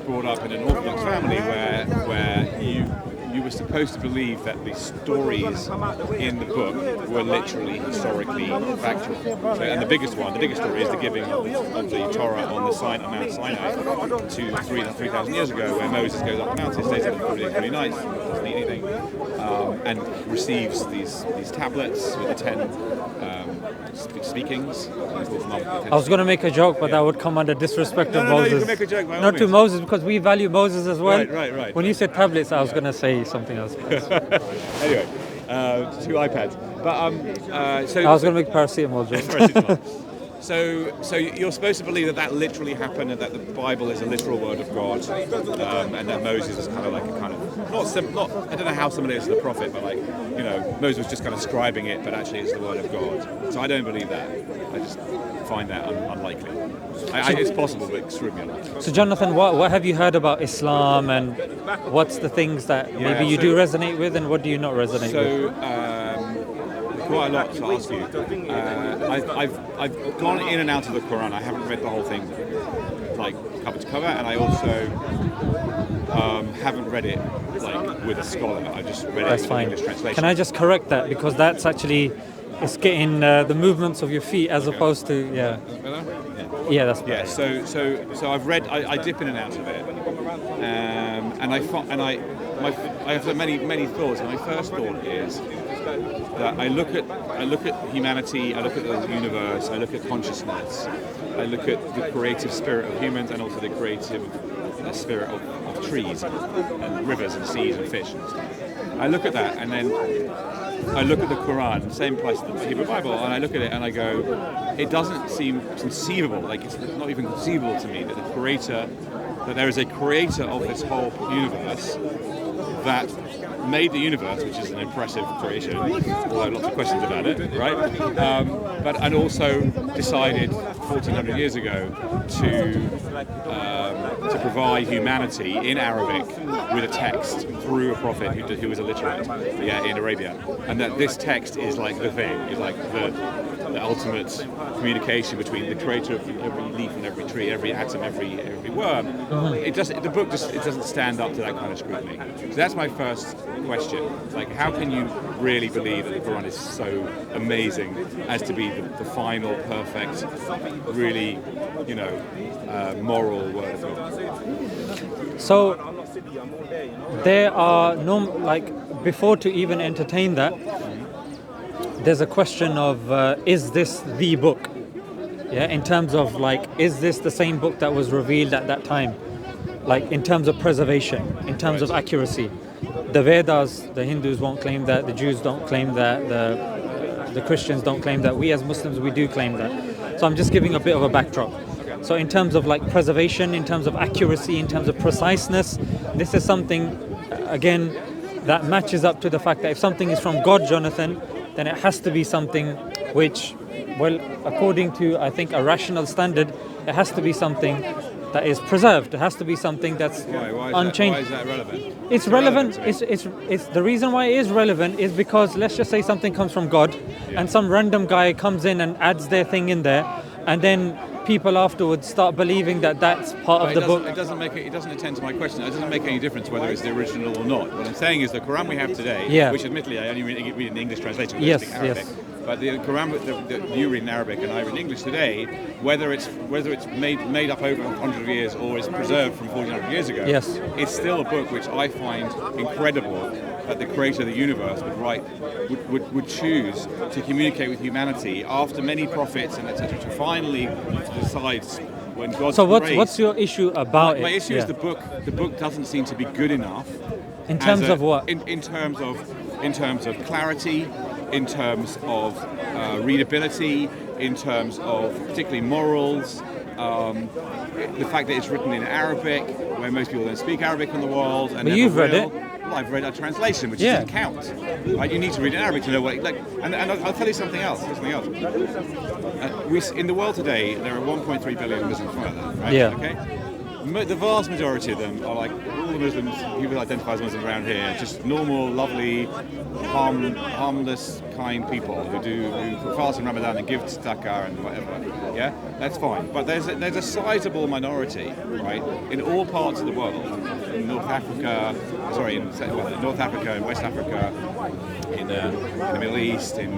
brought up in an Orthodox family where you were supposed to believe that the stories in the book were literally historically factual. So, and the biggest story is the giving of the Torah on Mount Sinai 3,000 years ago, where Moses goes up the mountain, stays there for 40 nights, doesn't eat anything, and receives these tablets with the 10 speakings. I was going to make a joke, but that would come under disrespect of Moses. No, you can make a joke by all Not to means. Moses, because we value Moses as well. Right. When you said tablets, I was going to say something else. Anyway, 2 iPads. But so I was going to make paracetamol joke. So you're supposed to believe that literally happened, and that the Bible is a literal word of God, and that Moses is kind of like a kind of not I don't know how similar it is to the prophet, but like, you know, Moses was just kind of scribing it, but actually it's the word of God. So I don't believe that. I just find that unlikely. It's possible, but extremely unlikely. So Jonathan, what have you heard about Islam, and what's the things that maybe you do resonate with, and what do you not resonate with? Quite a lot to ask you. I've gone in and out of the Quran. I haven't read the whole thing, like cover to cover, and I also haven't read it like with a scholar. I just read it in English translation. Can I just correct that, because that's actually it's getting the movements of your feet as opposed to Yeah, that's better. So I've read. I dip in and out of it, and I have many thoughts. And my first thought is that I look at humanity, I look at the universe, I look at consciousness, I look at the creative spirit of humans, and also the creative spirit of trees and rivers and seas and fish and stuff. I look at that, and then I look at the Quran, same place as the Hebrew Bible, and I look at it and I go, it doesn't seem conceivable, like it's not even conceivable to me that there is a creator of this whole universe that made the universe, which is an impressive creation, although lots of questions about it, right? And also decided 1,400 years ago to provide humanity in Arabic with a text through a prophet who was illiterate in Arabia, and that this text is like the thing, is like the ultimate communication between the creator of every leaf and every tree, every atom, every worm. The book doesn't stand up to that kind of scrutiny. So that's my first question. Like, how can you really believe that the Quran is so amazing as to be the final, perfect, really, moral word of God? So there are before to even entertain that, there's a question of is this the book? Yeah, in terms of is this the same book that was revealed at that time? Like in terms of preservation, in terms of accuracy. The Vedas, the Hindus won't claim that, the Jews don't claim that, the Christians don't claim that. We as Muslims, we do claim that. So I'm just giving a bit of a backdrop. So in terms of preservation, in terms of accuracy, in terms of preciseness, this is something, again, that matches up to the fact that if something is from God, Jonathan, then it has to be something which, well, according to, I think, a rational standard, it has to be something that is preserved. It has to be something that's unchanged. Why is that relevant? It's relevant. It's the reason why it is relevant is because, let's just say something comes from God, and some random guy comes in and adds their thing in there, and then people afterwards start believing that that's part of the book. It doesn't attend to my question. It doesn't make any difference whether it's the original or not. What I'm saying is the Quran we have today, which admittedly I only read in the English translation, because I speak Arabic. But the Quran that you read in Arabic and I read in English today, whether it's made up over 100 years or is preserved from 1,400 years ago, it's still a book which I find incredible that the creator of the universe would choose to communicate with humanity after many prophets and etc. to finally decide when God's So what's your issue about it? My issue is the book doesn't seem to be good enough. In terms of what? In terms of clarity, in terms of readability, in terms of particularly morals, the fact that it's written in Arabic, where most people don't speak Arabic in the world. And but you've read it. Well, I've read a translation, which doesn't count. Right? You need to read in Arabic to know what. And I'll tell you something else. In the world today, there are 1.3 billion Muslims, right? Yeah. Okay. the vast majority of them are like all the Muslims, people who identify as Muslims around here, just normal, lovely, harmless, kind people who fast in Ramadan and give tzedakah and whatever. Yeah, that's fine. But there's a sizable minority, right, in all parts of the world, in North Africa, in West Africa, in the Middle East, in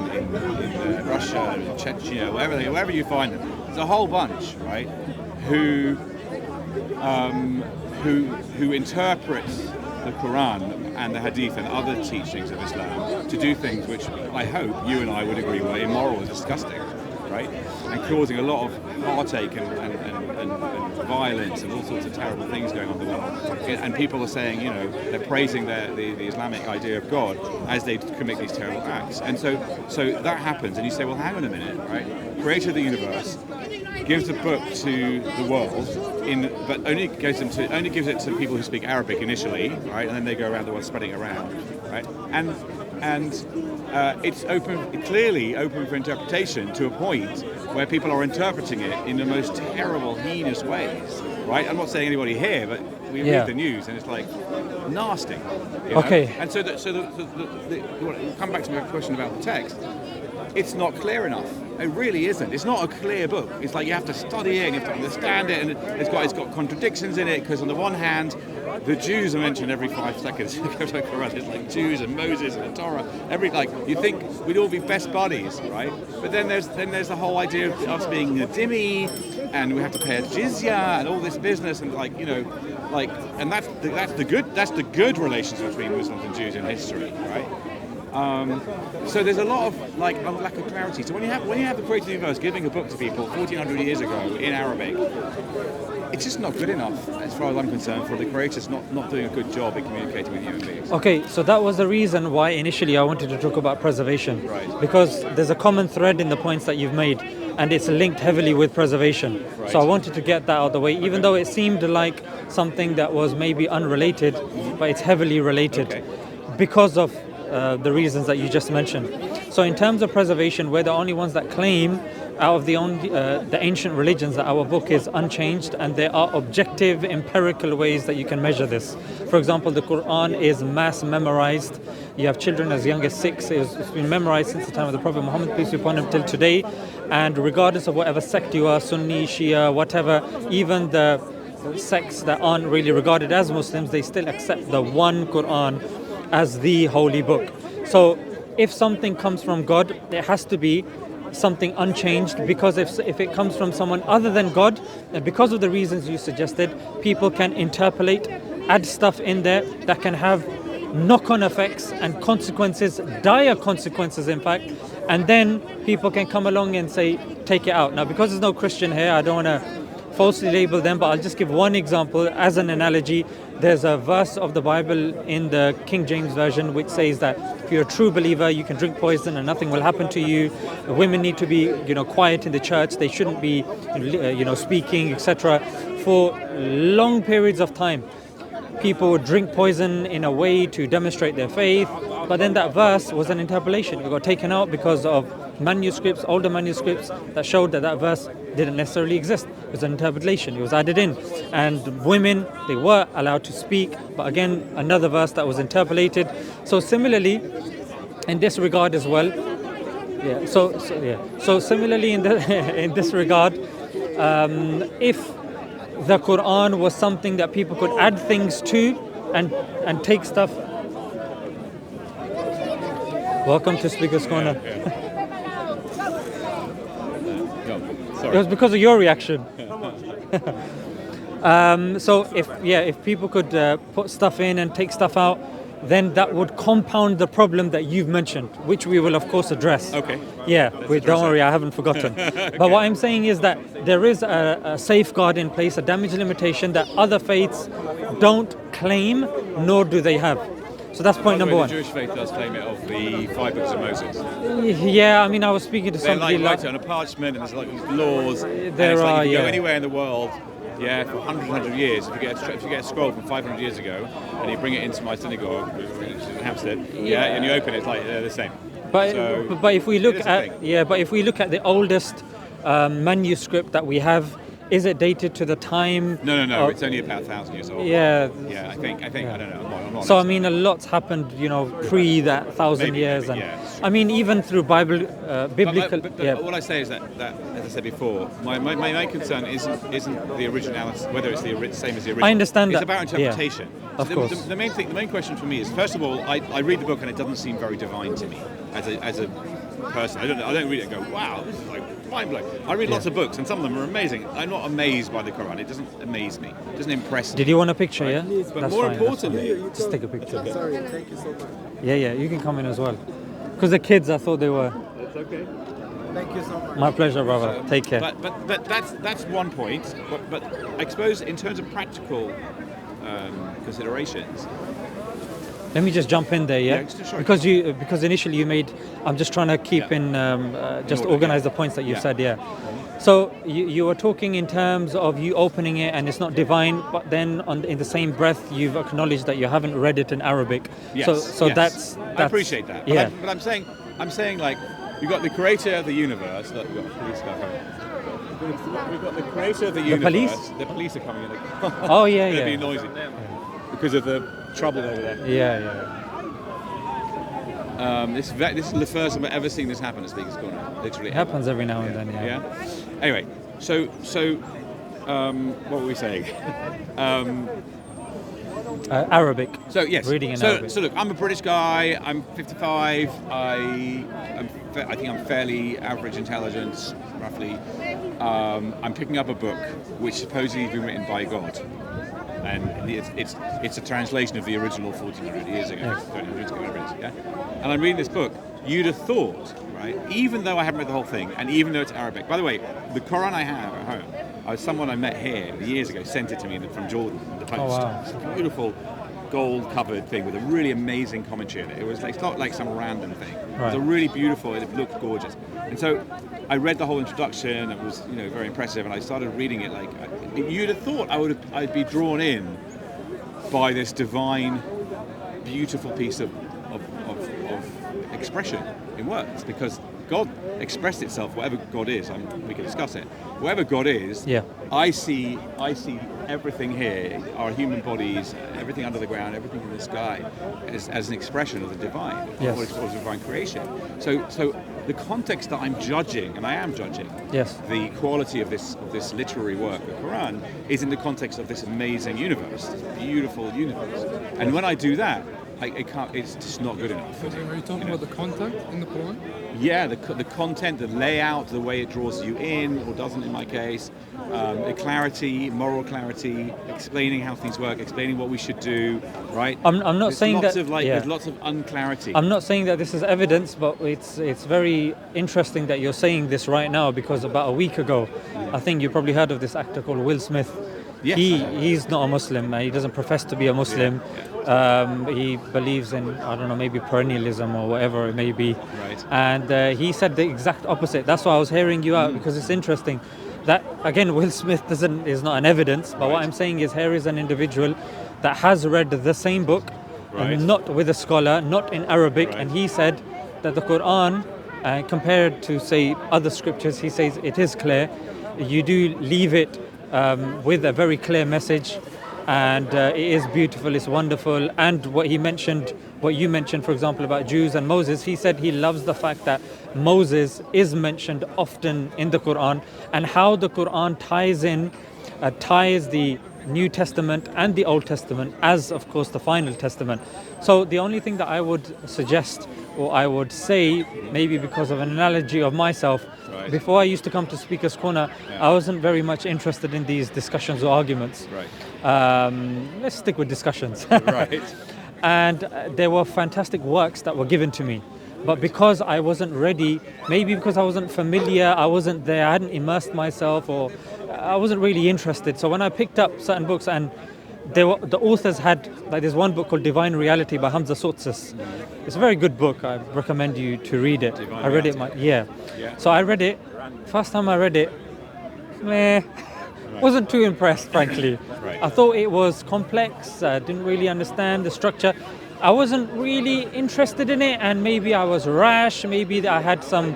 Russia, in Chechnya, wherever you find them. There's a whole bunch, right, who interpret the Quran and the Hadith and other teachings of Islam to do things which I hope you and I would agree were immoral and disgusting, right, and causing a lot of heartache and violence and all sorts of terrible things going on in the world. And people are saying, they're praising the Islamic idea of God as they commit these terrible acts. And so that happens, and you say, well, hang on a minute, right? Creator of the universe gives a book to the world, but only gives it to people who speak Arabic initially, right? And then they go around the world spreading it around, right? And it's clearly open for interpretation to a point where people are interpreting it in the most terrible, heinous ways, right? I'm not saying anybody here, but we read the news and it's like nasty. Okay. And so come back to my question about the text. It's not clear enough. It really isn't. It's not a clear book. It's like you have to study it and you have to understand it, and it's got contradictions in it, because on the one hand, the Jews are mentioned every 5 seconds. It's like Jews and Moses and the Torah. You think we'd all be best buddies, right? But then there's the whole idea of us being a dhimmi, and we have to pay a jizya and all this business, and and that's the good relations between Muslims and Jews in history, right? So there's a lot of lack of clarity. So when you have the Creator of the Universe giving a book to people 1400 years ago in Arabic, it's just not good enough, as far as I'm concerned, for the Creator's not doing a good job in communicating with human beings. Okay, so that was the reason why initially I wanted to talk about preservation. Right. Because there's a common thread in the points that you've made, and it's linked heavily with preservation. Right. So I wanted to get that out of the way, even though it seemed like something that was maybe unrelated, but it's heavily related because of the reasons that you just mentioned. So in terms of preservation, we're the only ones that claim out of the ancient religions that our book is unchanged, and there are objective, empirical ways that you can measure this. For example, the Quran is mass memorized. You have children as young as 6. It's been memorized since the time of the Prophet Muhammad, peace be upon him, till today. And regardless of whatever sect you are, Sunni, Shia, whatever, even the sects that aren't really regarded as Muslims, they still accept the one Quran as the holy book. So if something comes from God, it has to be something unchanged, because if it comes from someone other than God, because of the reasons you suggested, people can interpolate, add stuff in there that can have knock-on effects and consequences, dire consequences in fact, and then people can come along and say, take it out. Now, because there's no Christian here, I don't want to falsely label them, but I'll just give one example as an analogy. There's a verse of the Bible in the King James Version which says that if you're a true believer, you can drink poison and nothing will happen to you. Women need to be, quiet in the church. They shouldn't be, speaking, etc. For long periods of time, people would drink poison in a way to demonstrate their faith. But then that verse was an interpolation. It got taken out because of manuscripts, older manuscripts, that showed that verse didn't necessarily exist. It was an interpolation. It was added in. And women, they were allowed to speak, but again, another verse that was interpolated. So similarly, in this regard as well, So similarly, in this regard, if the Quran was something that people could add things to and take stuff. Welcome to Speaker's Corner. Sorry. It was because of your reaction. So if people could put stuff in and take stuff out, then that would compound the problem that you've mentioned, which we will of course address. Okay. Yeah, don't worry, I haven't forgotten. Okay. But what I'm saying is that there is a safeguard in place, a damage limitation that other faiths don't claim, nor do they have. So that's point number one. The Jewish faith does claim it of the 5 books of Moses. Yeah, I mean, I was speaking to somebody like it on a parchment, and there's like these laws. There are, you can go anywhere in the world. Yeah, for 100 years. If you get a scroll from 500 years ago and you bring it into my synagogue, which is in Hampstead, and you open it, it's like they're the same. But if we look at the oldest manuscript that we have is it dated to the time? No. It's only about 1,000 years old. Yeah. Yeah, I think. Yeah. I don't know. I'm not So I mean, a lot's happened, pre that 1,000 Maybe, years, maybe, and yeah. I mean, even through biblical. But what I say is that, as I said before, my main concern isn't the originality, whether it's the same as the original. I understand it's that. about interpretation. Yeah, of course. The main question for me is, first of all, I read the book and it doesn't seem very divine to me as a person. I don't read it and go, wow, this is like mind blowing. I read lots of books and some of them are amazing. I'm not amazed by the Quran. It doesn't amaze me. It doesn't impress me. Did you want a picture? Right? Yeah. But That's more fine, importantly, just take a picture. Sorry, thank you so much. Yeah, you can come in as well. Because the kids, I thought they were. it's okay. Thank you so much. My pleasure, brother. Take care. But that's one point. But I suppose in terms of practical considerations. Let me just jump in there, yeah? Sure. Because initially you made. I'm just trying to keep in just order, organize yeah. the points that you've Yeah. said, yeah. So you were talking in terms of you opening it and it's not divine, but then in the same breath you've acknowledged that you haven't read it in Arabic. Yes, So yes. that's I appreciate that. Yeah. But I'm saying like you've got the creator of the universe. Look, we've got a police car coming. We've got the creator of the universe. police? The police are coming in. Oh yeah, They're yeah. being noisy because of the trouble over there. Yeah. This is the first time I've ever seen this happen at Speaker's Corner. Literally. It happens every now and then, yeah. Yeah. Anyway, so what were we saying? Arabic. So yes. Reading in Arabic. So look, I'm a British guy. I'm 55. I think I'm fairly average intelligence, roughly. I'm picking up a book which supposedly has been written by God, and it's a translation of the original 1,400 years ago, Yes. 1,300 years ago, whatever it is. Yeah. And I'm reading this book. You'd have thought, right? Even though I haven't read the whole thing, and even though it's Arabic. By the way, the Quran I have at home, someone I met here years ago sent it to me from Jordan, the post. Oh, wow. It's a beautiful gold-covered thing with a really amazing commentary in it. It was like, it's not like some random thing. It was a really beautiful. It looked gorgeous. And so I read the whole introduction. It was very impressive, and I started reading it. Like you'd have thought I'd be drawn in by this divine, beautiful piece of expression in words, because God expressed itself, whatever God is. We can discuss it. Whatever God is, Yeah. I see everything here, our human bodies, everything under the ground, everything in the sky, as an expression of the divine, Yes. or divine creation. So the context that I'm judging, and I am judging, Yes. the quality of this literary work, the Quran, is in the context of this amazing universe, this beautiful universe. And when I do that, it's just not good enough. Are you talking about the content in the Quran? Yeah, the content, the layout, the way it draws you in, or doesn't in my case, the clarity, moral clarity, explaining how things work, explaining what we should do, right? I'm not There's saying lots that. of there's lots of unclarity. I'm not saying that this is evidence, but it's very interesting that you're saying this right now, because about a week ago, I think you probably heard of this actor called Will Smith. Yes. He's not a Muslim. He doesn't profess to be a Muslim. He believes in, I don't know, maybe perennialism or whatever it may be. Right. And he said the exact opposite. That's why I was hearing you out, because it's interesting. That again, Will Smith is not an evidence, but what I'm saying is here is an individual that has read the same book, and not with a scholar, not in Arabic, and he said that the Quran, compared to say other scriptures, he says it is clear. You do leave it with a very clear message, and it is beautiful, it's wonderful. And what you mentioned, for example, about Jews and Moses, he said he loves the fact that Moses is mentioned often in the Quran, and how the Quran ties the New Testament and the Old Testament as, of course, the final testament. So the only thing that I would suggest, or I would say, maybe because of an analogy of myself, before I used to come to Speaker's Corner, I wasn't very much interested in these discussions or arguments. Let's stick with discussions. And there were fantastic works that were given to me. But because I wasn't ready, maybe because I wasn't familiar, I wasn't there, I hadn't immersed myself, or I wasn't really interested. So when I picked up certain books, and the authors had, like there's one book called Divine Reality by Hamza Soutsis. It's a very good book. I recommend you to read it. I read it, So I read it. First time I read it, wasn't too impressed, frankly. I thought it was complex. I didn't really understand the structure. I wasn't really interested in it, and maybe I was rash. Maybe I had some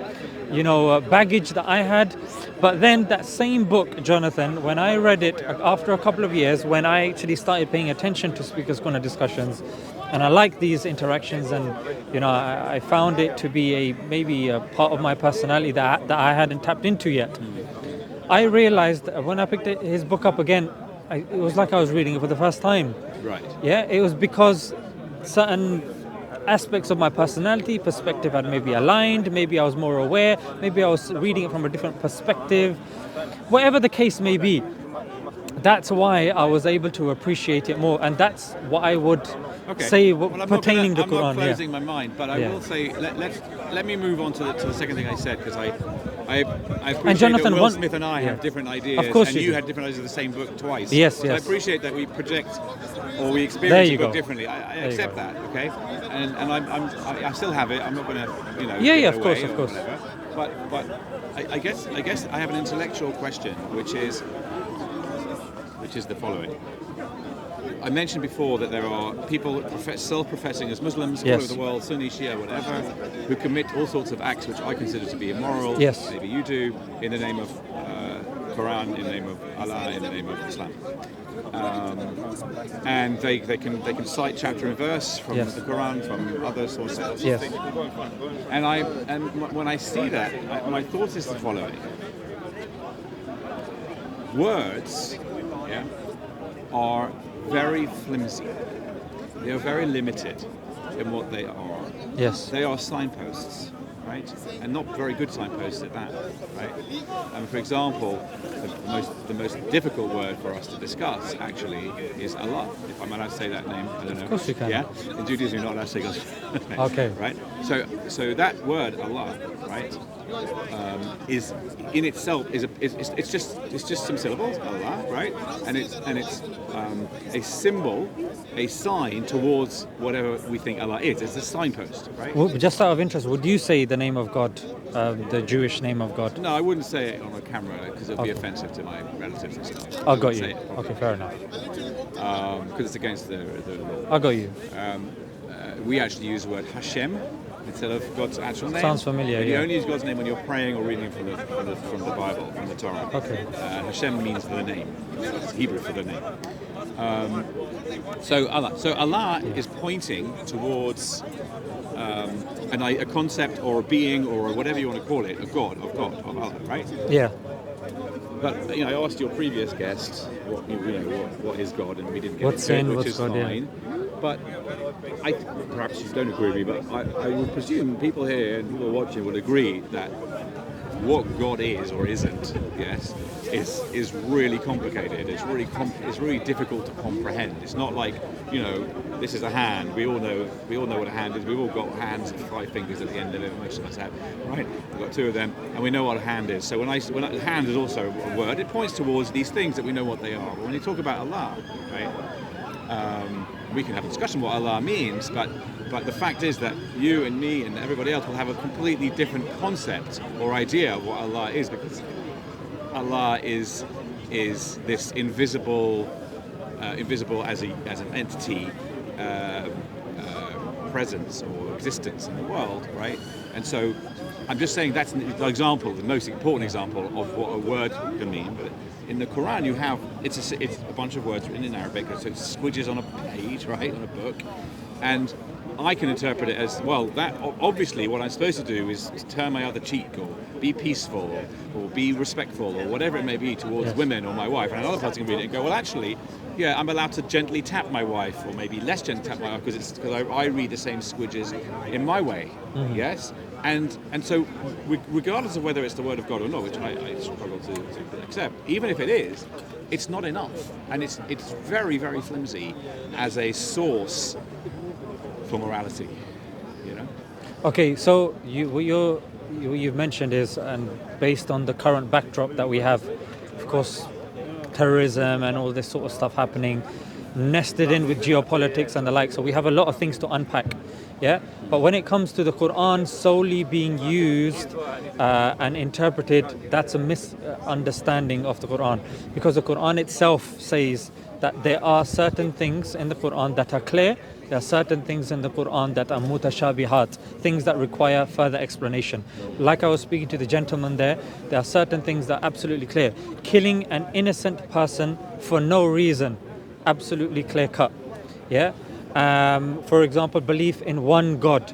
baggage that I had. But then that same book, Jonathan, when I read it after a couple of years, when I actually started paying attention to Speaker's Corner discussions, and I like these interactions, and I found it to be maybe a part of my personality that I hadn't tapped into yet. I realized that when I picked his book up again, it was like I was reading it for the first time. Right. Yeah, it was because certain aspects of my personality, perspective had maybe aligned, maybe I was more aware, maybe I was reading it from a different perspective. Whatever the case may be, that's why I was able to appreciate it more, and that's what I would say pertaining to the Quran. I'm not closing my mind, but I will say let me move on to the second thing I said, because I appreciate Jonathan, that Will Smith and I have different ideas, of course, and you had different ideas of the same book twice. Yes, so yes. I appreciate that we project or we experience the book differently. I accept that, okay? And I still have it. I'm not going to of course. Whatever. But I guess I have an intellectual question, which is the following. I mentioned before that there are people self-professing as Muslims all over the world, Sunni, Shia, whatever, who commit all sorts of acts which I consider to be immoral. Yes. Maybe you do, in the name of Quran, in the name of Allah, in the name of Islam. And they can cite chapter and verse from the Quran, from other sources. Yes. And when I see that, my thought is the following: words, are very flimsy. They are very limited in what they are. Yes. They are signposts, right? And not very good signposts at that, right? And for example, the most difficult word for us to discuss actually is Allah. If I'm allowed to say that name, I don't know. Of course you can. Yeah. In Judaism, you're not allowed to say God's name. Okay. Right. So that word Allah, right, is in itself it's just some syllables, Allah, right? And it's a symbol, a sign towards whatever we think Allah is. It's a signpost, right? Well, just out of interest, would you say the name of God, the Jewish name of God? No, I wouldn't say it on a camera because it would be offensive to my relatives and stuff. I got you. Okay, fair enough. Because it's against the law. I got you. We actually use the word Hashem instead of God's actual name. Sounds familiar. And you Yeah. only use God's name when you're praying or reading from the Bible, from the Torah. Okay. Hashem means the name. It's Hebrew for the name. So Allah is pointing towards a concept or a being or whatever you want to call it, of Allah, right? Yeah. But I asked your previous guest what is God, and we didn't get What's into sin, it, which what's is God, yeah. fine. But perhaps you don't agree with me, but I would presume people here and people watching would agree that what God is or isn't, is really complicated. It's really difficult to comprehend. It's not like this is a hand. We all know what a hand is. We've all got hands and 5 fingers at the end of it. Most of us have, right? We've got 2 of them, and we know what a hand is. So when hand is also a word, it points towards these things that we know what they are. But when you talk about Allah, right? We can have a discussion what Allah means, but the fact is that you and me and everybody else will have a completely different concept or idea of what Allah is, because Allah is this invisible as an entity, presence or existence in the world, right? And so I'm just saying that's an example, the most important example of what a word can mean. But in the Quran, you have it's a bunch of words written in Arabic, so it's squidges on a page, right, on a book, and I can interpret it as, well, that obviously what I'm supposed to do is turn my other cheek, or be peaceful, or be respectful, or whatever it may be towards women or my wife. And another person can read it and go, well, actually, I'm allowed to gently tap my wife, or maybe less gently tap my wife, because I read the same squidges in my way. Mm-hmm. Yes. And so, regardless of whether it's the word of God or not, which I struggle to accept, even if it is, it's not enough, and it's very, very flimsy as a source for morality. Okay, so what you've mentioned is, and based on the current backdrop that we have, of course, terrorism and all this sort of stuff happening, nested in with geopolitics and the like. So we have a lot of things to unpack. Yeah, but when it comes to the Quran solely being used and interpreted, that's a misunderstanding of the Quran, because the Quran itself says that there are certain things in the Quran that are clear. There are certain things in the Quran that are mutashabihat, things that require further explanation. Like I was speaking to the gentleman there are certain things that are absolutely clear. Killing an innocent person for no reason, absolutely clear cut. Yeah. For example, belief in one God,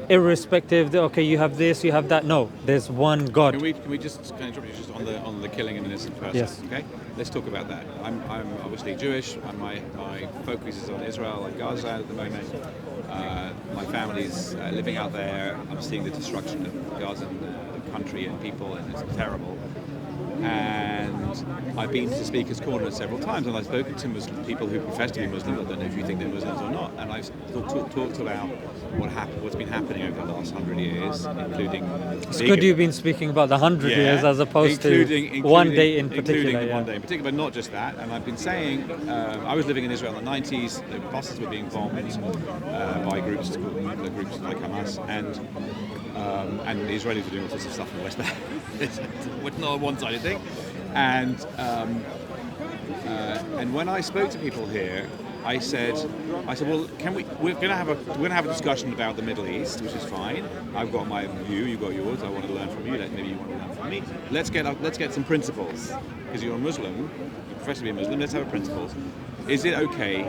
irrespective. Okay, you have this, you have that. No, there's one God. Can we just kind of interrupt you just on the killing an innocent person? Yes. Okay. Let's talk about that. I'm obviously Jewish, and my focus is on Israel and Gaza at the moment. My family's living out there. I'm seeing the destruction of the Gazan country and people, and it's terrible. And I've been to Speaker's Corner several times, and I've spoken to people who profess to be Muslim. I don't know if you think they're Muslims or not. And I've talked about what's been happening over the last 100 years, including... It's good you've been speaking about the 100 years as opposed to one day in particular. Including one day in particular, but not just that. And I've been saying, I was living in Israel in the 90s, the buses were being bombed by groups like Hamas, and the Israelis were doing all sorts of stuff in the West Bank. It's not a one-sided thing. And when I spoke to people here, I said, well, we're going to have a discussion about the Middle East, which is fine. I've got my view, you've got yours. I want to learn from you. Maybe you want to learn from me. Let's get some principles, because you're a Muslim. You profess to be a Muslim. Let's have principles. Is it okay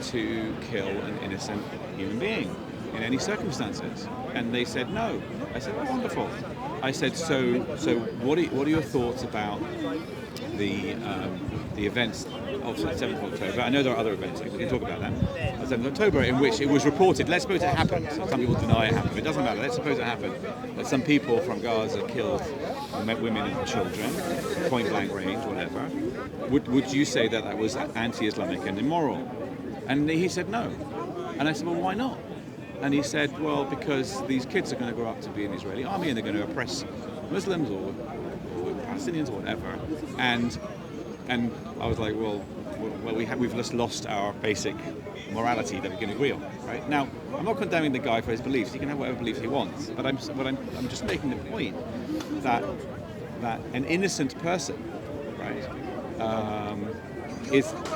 to kill an innocent human being in any circumstances? And they said no. I said, well, wonderful. I said, so what are your thoughts about the events of the 7th of October? I know there are other events, we can talk about that. The 7th of October, in which it was reported, let's suppose it happened. Some people deny it happened. It doesn't matter. Let's suppose it happened. That some people from Gaza killed women and children, point blank range, whatever. Would you say that was anti-Islamic and immoral? And he said no. And I said, well, why not? And he said, well, because these kids are going to grow up to be in the Israeli army and they're going to oppress Muslims or Palestinians or whatever. And I was like, well, we've just lost our basic morality that we can agree on, right? Now, I'm not condemning the guy for his beliefs. He can have whatever beliefs he wants. But I'm just making the point that an innocent person, right,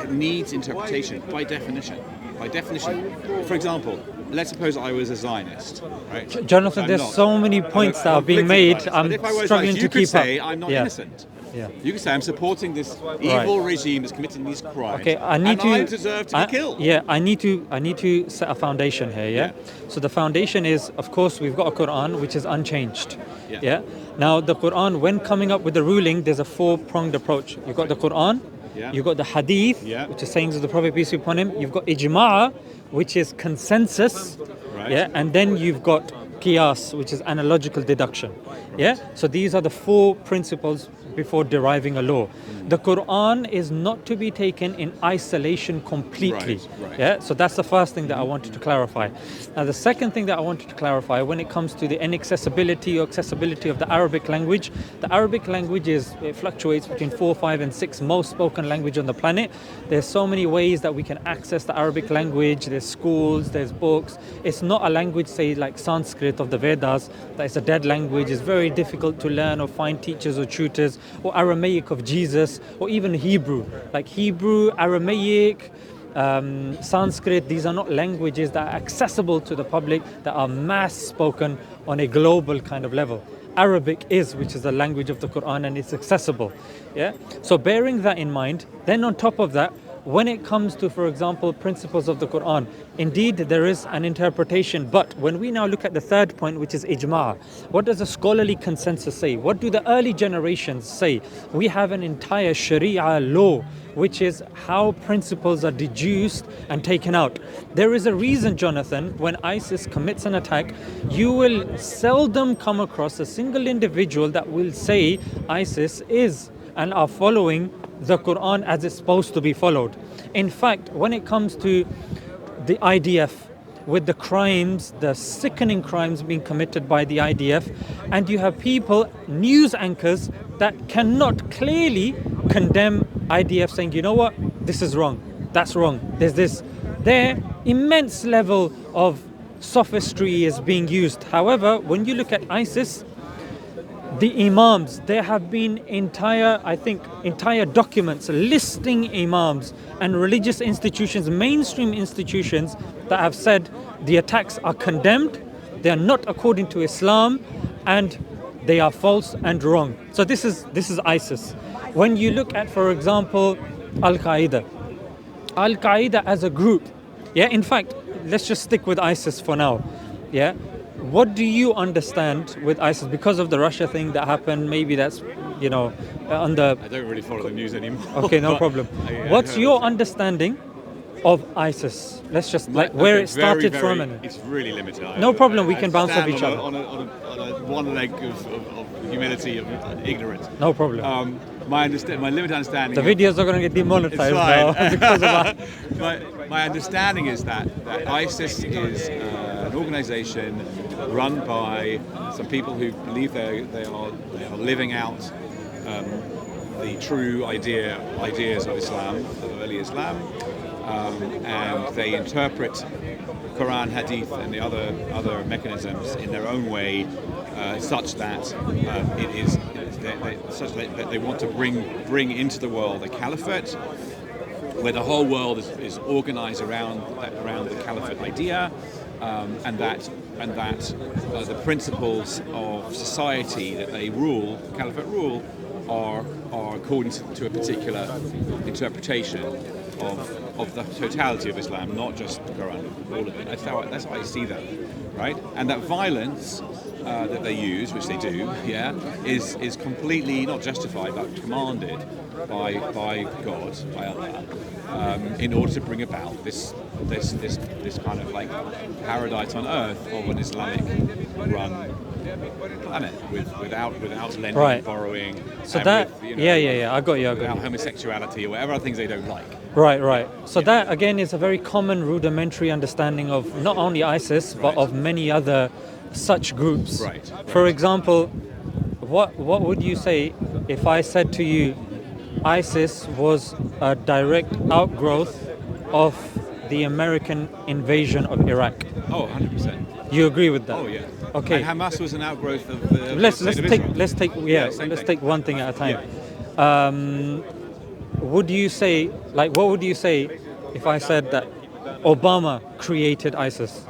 needs interpretation by definition. By definition, for example, let's suppose I was a Zionist, right? Jonathan, there's so many points that are being made. I'm struggling to keep up. You could say I'm not innocent. Yeah. You can say I'm supporting this evil regime that's committing these crimes. Okay, I deserve to be killed. Yeah, I need to set a foundation here. Yeah? So the foundation is, of course, we've got a Quran which is unchanged. Yeah. Now the Quran, when coming up with the ruling, there's a four-pronged approach. You've got the Quran. Yeah. You've got the Hadith, which is sayings of the Prophet, peace be upon him. You've got Ijma', which is consensus. Right. Yeah, and then you've got Qiyas, which is analogical deduction. Right. Yeah. So these are the four principles before deriving a law. The Quran is not to be taken in isolation completely. Right. Yeah. So that's the first thing that I wanted to clarify. Now the second thing that I wanted to clarify, when it comes to the inaccessibility or accessibility of the Arabic language it fluctuates between 4, 5, and 6 most spoken language on the planet. There's so many ways that we can access the Arabic language. There's schools, there's books. It's not a language, say like Sanskrit of the Vedas, that is a dead language. It's very difficult to learn or find teachers or tutors, or Aramaic of Jesus, or even Hebrew. Like Hebrew, Aramaic, Sanskrit, these are not languages that are accessible to the public, that are mass spoken on a global kind of level. Arabic is, which is the language of the Quran, and it's accessible. Yeah. So bearing that in mind, then on top of that, when it comes to, for example, principles of the Quran, indeed there is an interpretation. But when we now look at the third point, which is ijma', what does the scholarly consensus say? What do the early generations say? We have an entire Sharia law, which is how principles are deduced and taken out. There is a reason, Jonathan, when ISIS commits an attack, you will seldom come across a single individual that will say ISIS is and are following the Quran as it's supposed to be followed. In fact, when it comes to the IDF, with the crimes, the sickening crimes being committed by the IDF, and you have people, news anchors, that cannot clearly condemn IDF, saying, you know what, this is wrong, that's wrong, there's this. Their immense level of sophistry is being used. However, when you look at ISIS, the imams, there have been entire documents listing imams and religious institutions, mainstream institutions, that have said the attacks are condemned, they are not according to Islam, and they are false and wrong. So this is ISIS. When you look at, for example, Al-Qaeda as a group, yeah, in fact, let's just stick with ISIS for now, yeah. What do you understand with ISIS because of the Russia thing that happened? Maybe that's, on the... I don't really follow the news anymore. Okay, no problem. What's your understanding of ISIS? Let's just where it started from. And it's really limited. No problem, we can bounce off each other. On a one leg of humility, of ignorance. No problem. My limited understanding... The videos are going to get demonetized now because of that. My understanding is that ISIS is an organization run by some people who believe they are living out the true ideas of Islam, of early Islam, and they interpret Quran, Hadith, and the other mechanisms in their own way, such that that they want to bring into the world a caliphate, where the whole world is organized around the caliphate idea, and that the principles of society that they rule, caliphate rule, are according to a particular interpretation of the totality of Islam, not just the Quran, all of it. That's how I see that, right? And that violence that they use, which they do, yeah, is completely not justified but commanded by God, by Allah, in order to bring about this kind of like paradise on earth of an Islamic run planet without lending, right, borrowing. So that with, I got you. Without homosexuality or whatever other things they don't like. Right. So that again is a very common rudimentary understanding of not only ISIS but of many other such groups. Right. For example, what would you say if I said to you, ISIS was a direct outgrowth of the American invasion of Iraq? Oh, 100%. You agree with that? Oh yeah. Okay. And Hamas was an outgrowth of the Let's take one thing at a time. Yeah. What would you say if I said that Obama created ISIS?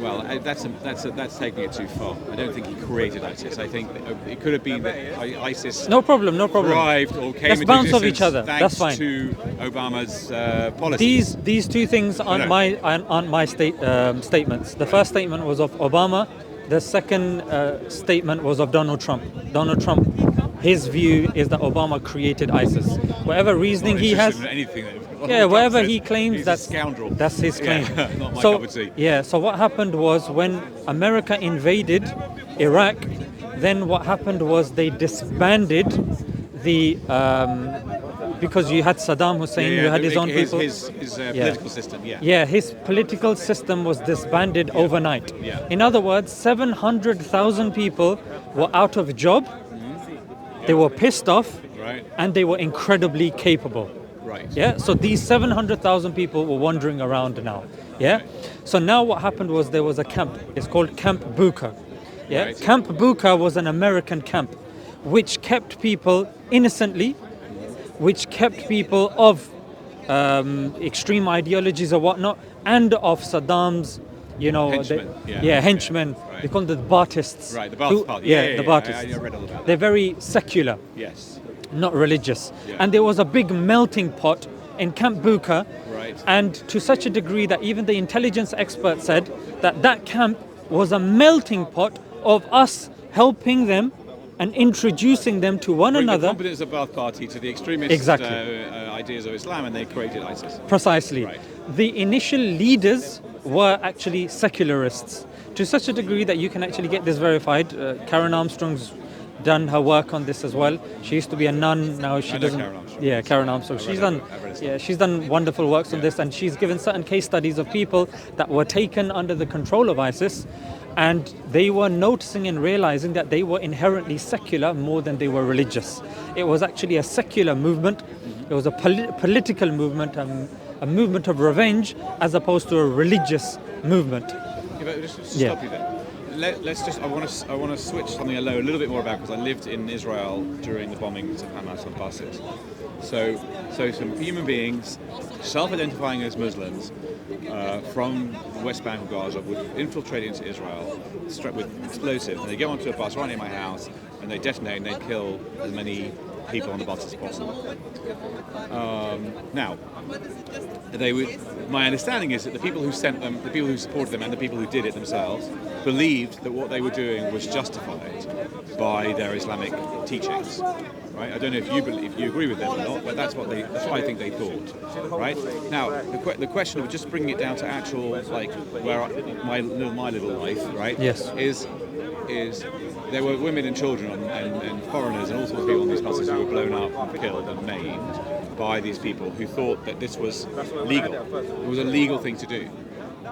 Well, that's taking it too far. I don't think he created ISIS. I think it could have been that ISIS. No problem. Thrived or came Let's into bounce off existence each other. Thanks That's fine. to Obama's policies. These two things aren't my statements. The first statement was of Obama. The second statement was of Donald Trump. Donald Trump, his view is that Obama created ISIS. Whatever reasoning he has. Whatever he claims, he's that's a scoundrel. That's his claim. Yeah, not my cup of tea. Yeah. So what happened was when America invaded Iraq, then what happened was they disbanded the because you had Saddam Hussein, you had his own people. His political system. Yeah, his political system was disbanded overnight. Yeah. In other words, 700,000 people were out of job. They were pissed off, right, and they were incredibly capable. Right. Yeah. So these 700,000 people were wandering around now. Yeah. Right. So now what happened was there was a camp. It's called Camp Bucca. Yeah. Right. Camp Bucca was an American camp, which kept people innocently, which kept people of extreme ideologies or whatnot, and of Saddam's, henchmen. Henchmen. Right. They call them the Baathists. Right. The Baath Party. The Baathists. I read all about that. They're very secular. Yes. Not religious. Yeah. And there was a big melting pot in Camp Bucca, right, and to such a degree that even the intelligence experts said that camp was a melting pot of us helping them and introducing them to one Bring another. The competence of Baath Party to the extremist ideas of Islam, and they created ISIS. Precisely. Right. The initial leaders were actually secularists, to such a degree that you can actually get this verified. Karen Armstrong's done her work on this as well. She used to be a nun, now she doesn't. Karen Armstrong. Yeah, Karen Armstrong. She's done wonderful works on this, and she's given certain case studies of people that were taken under the control of ISIS, and they were noticing and realizing that they were inherently secular more than they were religious. It was actually a secular movement. It was a political movement, a movement of revenge, as opposed to a religious movement. Just stop you there. let's just. I want to switch something I know a little bit more about because I lived in Israel during the bombings of Hamas on buses. So some human beings, self-identifying as Muslims, from the West Bank of Gaza, would infiltrate into Israel with explosives, and they go onto a bus right near my house, and they detonate and they kill as many people on the bus as possible. Now, my understanding is that the people who sent them, the people who supported them, and the people who did it themselves believed that what they were doing was justified by their Islamic teachings. Right? I don't know if you agree with them or not, but that's what I think they thought. Right? Now, the question of just bringing it down to actual, like, where my little life, right? Yes. Is there were women and children and foreigners and all sorts of people on these buses who were blown up and killed and maimed by these people who thought that this was legal. It was a legal thing to do.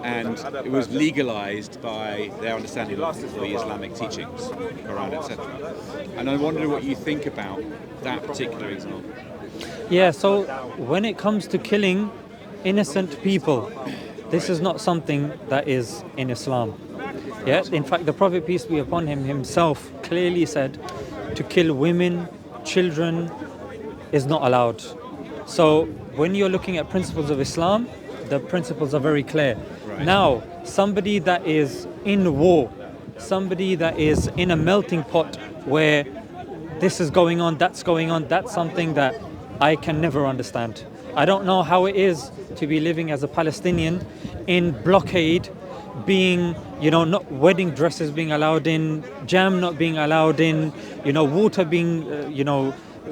And it was legalized by their understanding of the Islamic teachings, Quran, etc. And I wonder what you think about that particular example. Yeah, so when it comes to killing innocent people, this is not something that is in Islam. Yeah, in fact, the Prophet, peace be upon him, himself clearly said to kill women, children is not allowed. So when you're looking at principles of Islam, the principles are very clear. Right. Now, somebody that is in war, somebody that is in a melting pot where this is going on, that's something that I can never understand. I don't know how it is to be living as a Palestinian in blockade, being, not wedding dresses being allowed in, jam not being allowed in, water being,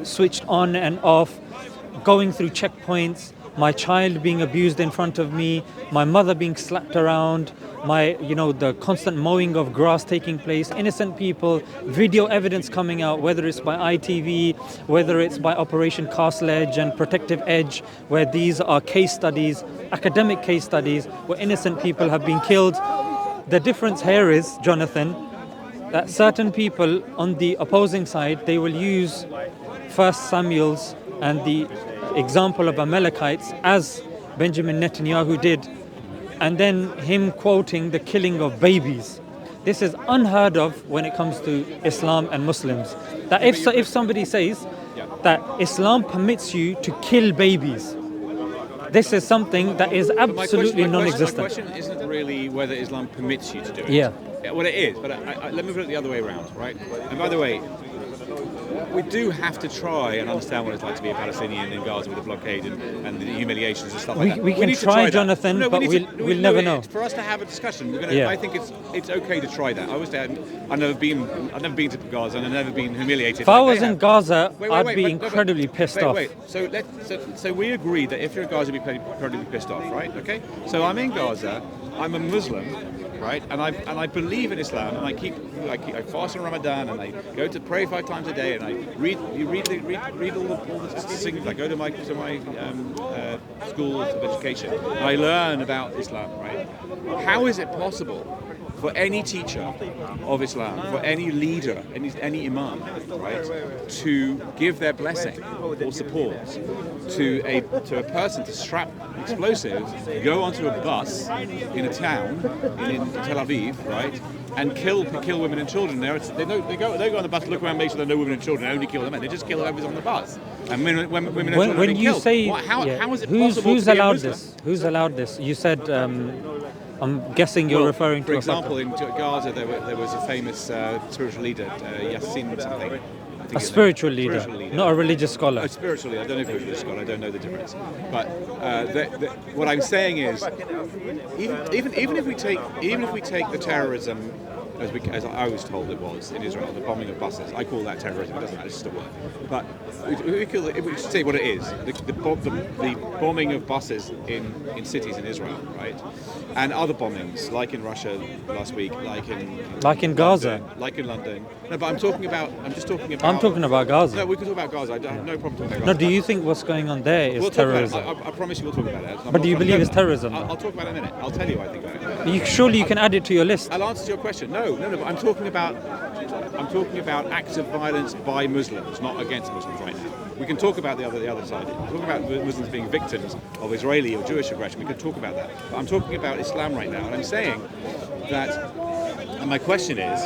switched on and off, going through checkpoints, my child being abused in front of me, my mother being slapped around, the constant mowing of grass taking place, innocent people, video evidence coming out, whether it's by ITV, whether it's by Operation Castle Edge and Protective Edge, where these are case studies, academic case studies, where innocent people have been killed. The difference here is, Jonathan, that certain people on the opposing side, they will use 1 Samuel's and the example of Amalekites, as Benjamin Netanyahu did, and then him quoting the killing of babies. This is unheard of when it comes to Islam and Muslims. That if somebody says that Islam permits you to kill babies, this is something that is absolutely non-existent. My question isn't really whether Islam permits you to do it. Yeah. Well, it is, but let me put it the other way around, right? And by the way, we do have to try and understand what it's like to be a Palestinian in Gaza with the blockade and the humiliations and stuff like that. We can try, Jonathan, but we'll never know. For us to have a discussion, I think it's okay to try that. I've never been to Gaza and I've never been humiliated. If I was in Gaza, I'd be incredibly pissed off. So we agree that if you're in Gaza, you'd be incredibly pissed off, right? Okay. So I'm in Gaza. I'm a Muslim. Right, and I believe in Islam, and I fast on Ramadan, and I go to pray 5 times a day, and I read all the things. I go to my school of education, and I learn about Islam. Right, how is it possible for any teacher of Islam, for any leader, any imam, right, to give their blessing or support to a person to strap explosives, go onto a bus in a town in Tel Aviv, right, and kill women and children? They go on the bus, look around, make sure there are no women and children, and only kill the men. They just kill whoever's on the bus. And women and children are being killed. How is it possible? Who's allowed this? Who's allowed this? You said. I'm guessing you're referring to. For example, in Gaza, there was a famous spiritual leader, Yassin something. A spiritual leader, not a religious scholar. A spiritual leader. I don't know if he's a religious scholar. I don't know the difference. But what I'm saying is, even if we take the terrorism as I was told it was in Israel, the bombing of buses, I call that terrorism. It doesn't matter, it's just a word. But if we say what it is, the bombing of buses in cities in Israel, right, and other bombings like in Russia last week, like in Gaza, like in London. No, but I'm talking about Gaza. No, we can talk about Gaza. I have no problem talking about Gaza. No, do you think what's going on there is terrorism? I promise you we'll talk about it. But do you believe it's terrorism? I'll talk about it in a minute. I'll tell you what I think about it. Surely you can add it to your list. I'll answer your question. No, but I'm talking about acts of violence by Muslims, not against Muslims right now. We can talk about the other side. We're talking about Muslims being victims of Israeli or Jewish aggression. We can talk about that. But I'm talking about Islam right now, and I'm saying that And my question is,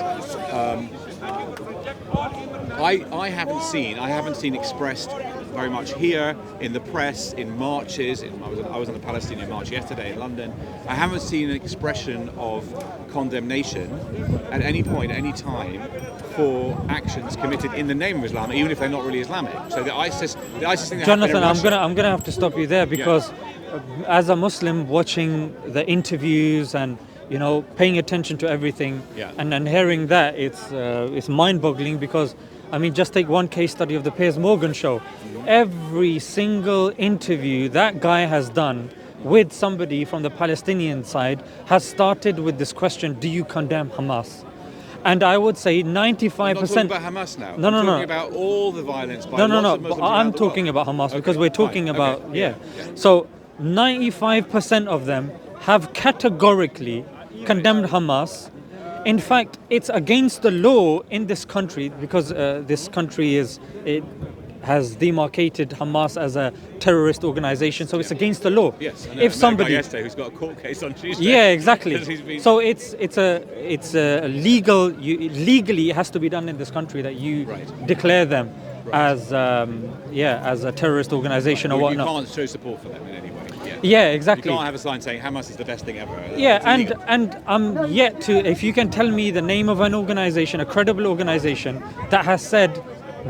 I haven't seen expressed very much here in the press, in marches. I was on the Palestinian march yesterday in London. I haven't seen an expression of condemnation at any point, any time, for actions committed in the name of Islam, even if they're not really Islamic. So the ISIS thing that Jonathan, happened in Russia, I'm gonna have to stop you there because, as a Muslim, watching the interviews and paying attention to everything, Yeah. and hearing that, it's mind-boggling because, I mean, just take one case study of the Piers Morgan show. Every single interview that guy has done with somebody from the Palestinian side has started with this question: do you condemn Hamas? And I would say 95%. I'm not talking about Hamas now. No, I'm no. talking about all the violence by No. lots of But Muslims I'm around the talking world. about Hamas Okay, because we're talking fine, about okay, So 95% of them have categorically condemned Hamas. In fact, it's against the law in this country because this country has demarcated Hamas as a terrorist organization, so it's against the law. Yes, I know. If I know a guy somebody, yesterday who's got a court case on Tuesday. yeah, exactly. because he's been- So it's a legal. Legally, it has to be done in this country that you Right. declare them as as a terrorist organization or you whatnot. can't show support for them in any way. Yeah. Yeah, You exactly. can't have a sign saying Hamas is the best thing ever. Yeah, It's illegal. and I'm yet to. If you can tell me the name of an organization, a credible organization that has said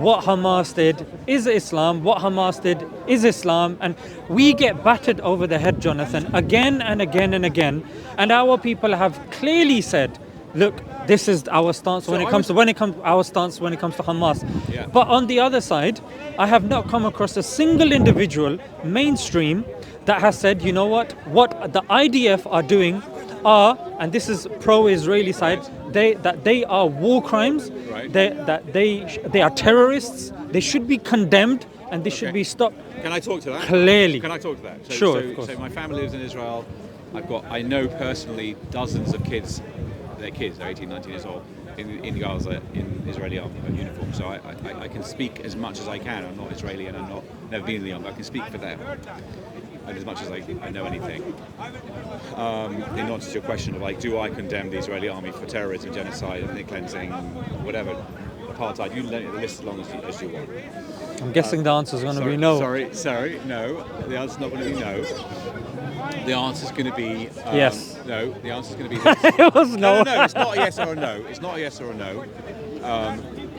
what Hamas did is Islam, what Hamas did is Islam, and we get battered over the head, Jonathan, again and again and again, and our people have clearly said, look, this is our stance when it comes to Hamas. Yeah. But on the other side, I have not come across a single individual mainstream that has said, you know what the IDF are doing are, and this is pro-Israeli side, they are war crimes, Right. they are terrorists, they should be condemned and they should Okay. be stopped. Can I talk to that? Clearly. Can I talk to that? Sure, of course. So my family lives in Israel. I know personally dozens of kids. They're 18, 19 years old in Gaza in Israeli army uniform. So I can speak as much as I can. I'm not Israeli and never been in the army. I can speak for them as much as I know anything. In answer to your question of do I condemn the Israeli army for terrorism, genocide, ethnic cleansing, whatever, apartheid? You let the list as long as you want. I'm guessing the answer is going to be no. Sorry, no. The answer's not going to be no. The answer's going to be Yes. No, the answer's going to be this. It was no. No, it's not a yes or a no. It's not a yes or a no.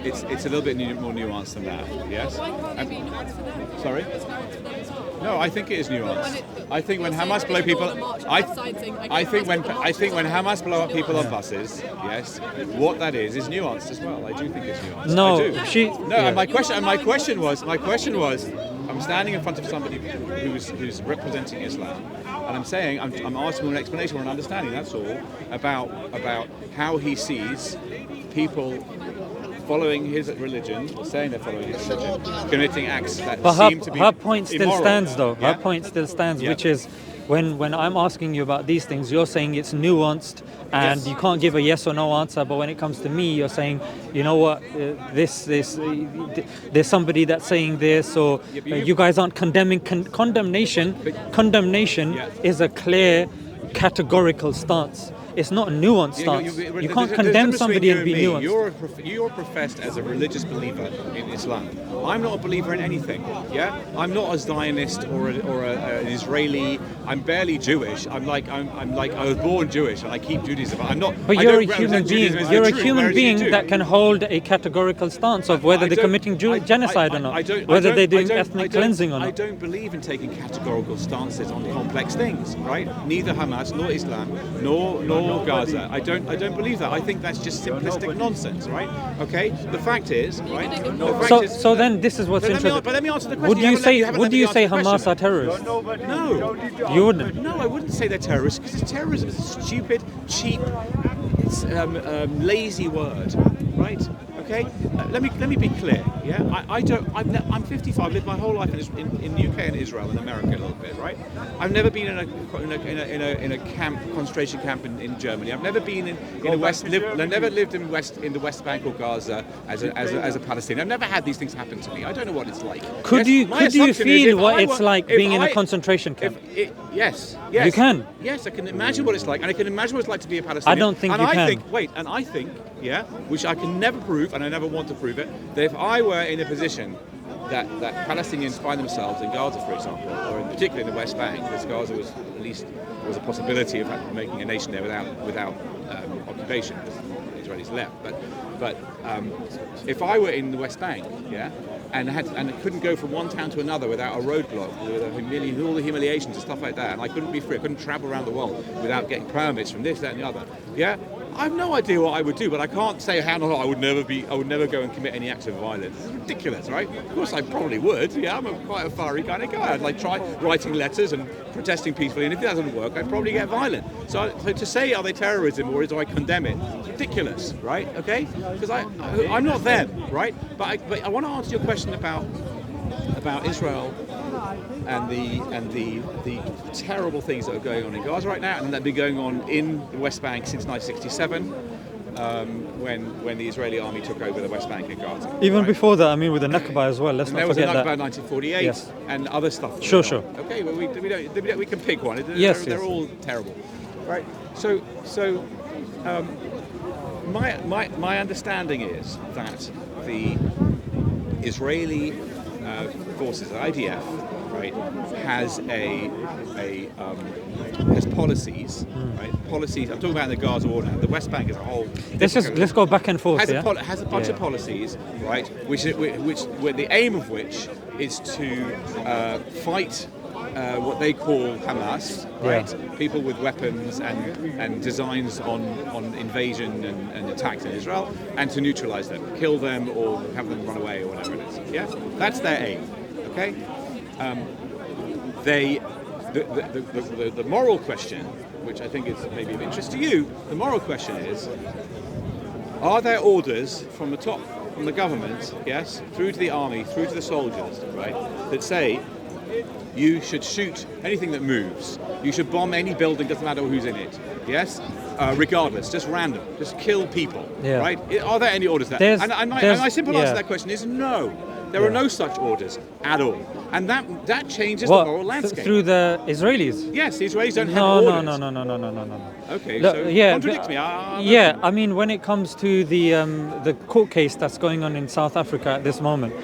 It's a little bit more nuanced than that. Yes. Why can't it be nuanced for them? Sorry? It's nuanced for them as well. No, I think it is nuanced. I think when You're Hamas saying blow ignore people, the march on I that side saying, I think when Hamas Hamas blow up It's people on nuanced. buses, yes, what that is nuanced as well. I do think it's nuanced. No, I do. she- No, yeah. and my question was, I'm standing in front of somebody who's representing Islam, and I'm saying I'm asking an explanation or an understanding. That's all about how he sees people following his religion, or saying they're following his religion, committing acts that But seem to be her point still immoral. stands, though. Yeah? Her point still stands, Yeah. which is when I'm asking you about these things, you're saying it's nuanced and Yes. you can't give a yes or no answer. But when it comes to me, you're saying, you know what, there's somebody that's saying this, or Yeah, but you guys aren't condemning. Condemnation Yeah. is a clear, categorical stance. It's not a nuanced stance. You There's can't a condemn difference somebody between and be you and me. nuanced. You're professed as a religious believer in Islam. I'm not a believer in anything. Yeah, I'm not a Zionist or an Israeli. I'm barely Jewish. I'm like I was born Jewish and I keep Judaism. I'm not. But I you're don't a human represent being. Judaism as the You're a truth, human whereas you being do. that can hold a categorical stance of whether I they're don't- committing genocide or not, I don't- whether I don't- they're doing I don't- ethnic I don't- cleansing or not. I don't believe in taking categorical stances on complex things, right? Neither Hamas nor Islam nor Gaza. I don't believe that. I think that's just simplistic nonsense, right? Okay. The fact is, right? The fact is, So then this is what's but interesting. let me answer the question. Would you haven't let- say haven't let would me you answer say the question. Hamas are terrorists? No. You wouldn't. No, I wouldn't say they're terrorists because terrorism is a stupid, cheap, lazy word, right? Okay, let me be clear. Yeah, I'm 55. Lived my whole life in the UK and Israel and America a little bit, right? I've never been in a camp, concentration camp in Germany. I've never been in the West. I've never lived in the West Bank or Gaza as a Palestinian. I've never had these things happen to me. I don't know what it's like. Could you feel what it's like being in a concentration camp? Yes. You can. Yes, I can imagine what it's like, and I can imagine what it's like to be a Palestinian. I don't think you can. And I think, which I can never prove, and I never want to prove it, that if I were in a position that Palestinians find themselves in Gaza, for example, or in particular in the West Bank, because Gaza was at least there was a possibility of making a nation there without occupation, because the Israelis left. But if I were in the West Bank, and couldn't go from one town to another without a roadblock, with all the humiliations and stuff like that, and I couldn't be free, I couldn't travel around the world without getting permits from this, that, and the other. I have no idea what I would do, but I can't say how I would never go and commit any acts of violence. It's ridiculous, right? Of course, I probably would. Yeah, I'm quite a fiery kind of guy. I'd try writing letters and protesting peacefully, and if it doesn't work, I'd probably get violent. So to say are they terrorism or do I condemn it? It's ridiculous, right? Okay, because I'm not them, right? But I want to answer your question about Israel and the terrible things that are going on in Gaza right now, and that have been going on in the West Bank since 1967, when the Israeli army took over the West Bank and Gaza. Even before that, I mean, with the Nakba as well. Let's not forget that. There was a Nakba in 1948, yes. and other stuff. Sure. Okay, well we can pick one. They're all terrible, right? So my understanding is that the Israeli forces, IDF, right, has has policies, right? Policies. I'm talking about in the Gaza war now. The West Bank as a whole. Let's go back and forth. Has a bunch of policies, right? Which the aim of which is to fight what they call Hamas, right? Yeah. People with weapons and designs on invasion and attacks in Israel, and to neutralize them, kill them, or have them run away, or whatever it is. Yeah, that's their aim. Okay. The moral question, which I think is maybe of interest to you, the moral question is: are there orders from the top, from the government, yes, through to the army, through to the soldiers, right, that say you should shoot anything that moves, you should bomb any building, doesn't matter who's in it, yes, regardless, just random, just kill people, right? Are there any orders there? And my simple answer to that question is no. There are no such orders at all, and that changes the moral landscape. Through the Israelis? Yes, the Israelis don't have orders. No. Okay, contradict me. I mean, when it comes to the court case that's going on in South Africa at this moment,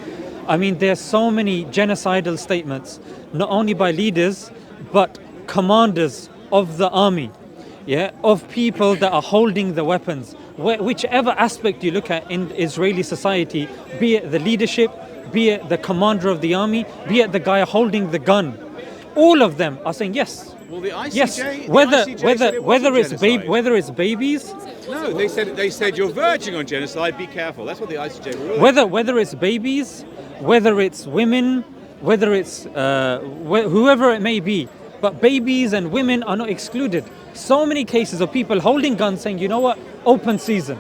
I mean, there's so many genocidal statements, not only by leaders, but commanders of the army, of people that are holding the weapons. Whichever aspect you look at in Israeli society, be it the leadership, be it the commander of the army, be it the guy holding the gun, all of them are saying yes. Well, the ICJ, yes, whether it's babies. No, they said you're verging on genocide. Be careful. That's what the ICJ ruled. Whether it's babies, whether it's women, whether it's whoever it may be, but babies and women are not excluded. So many cases of people holding guns saying, you know what, open season.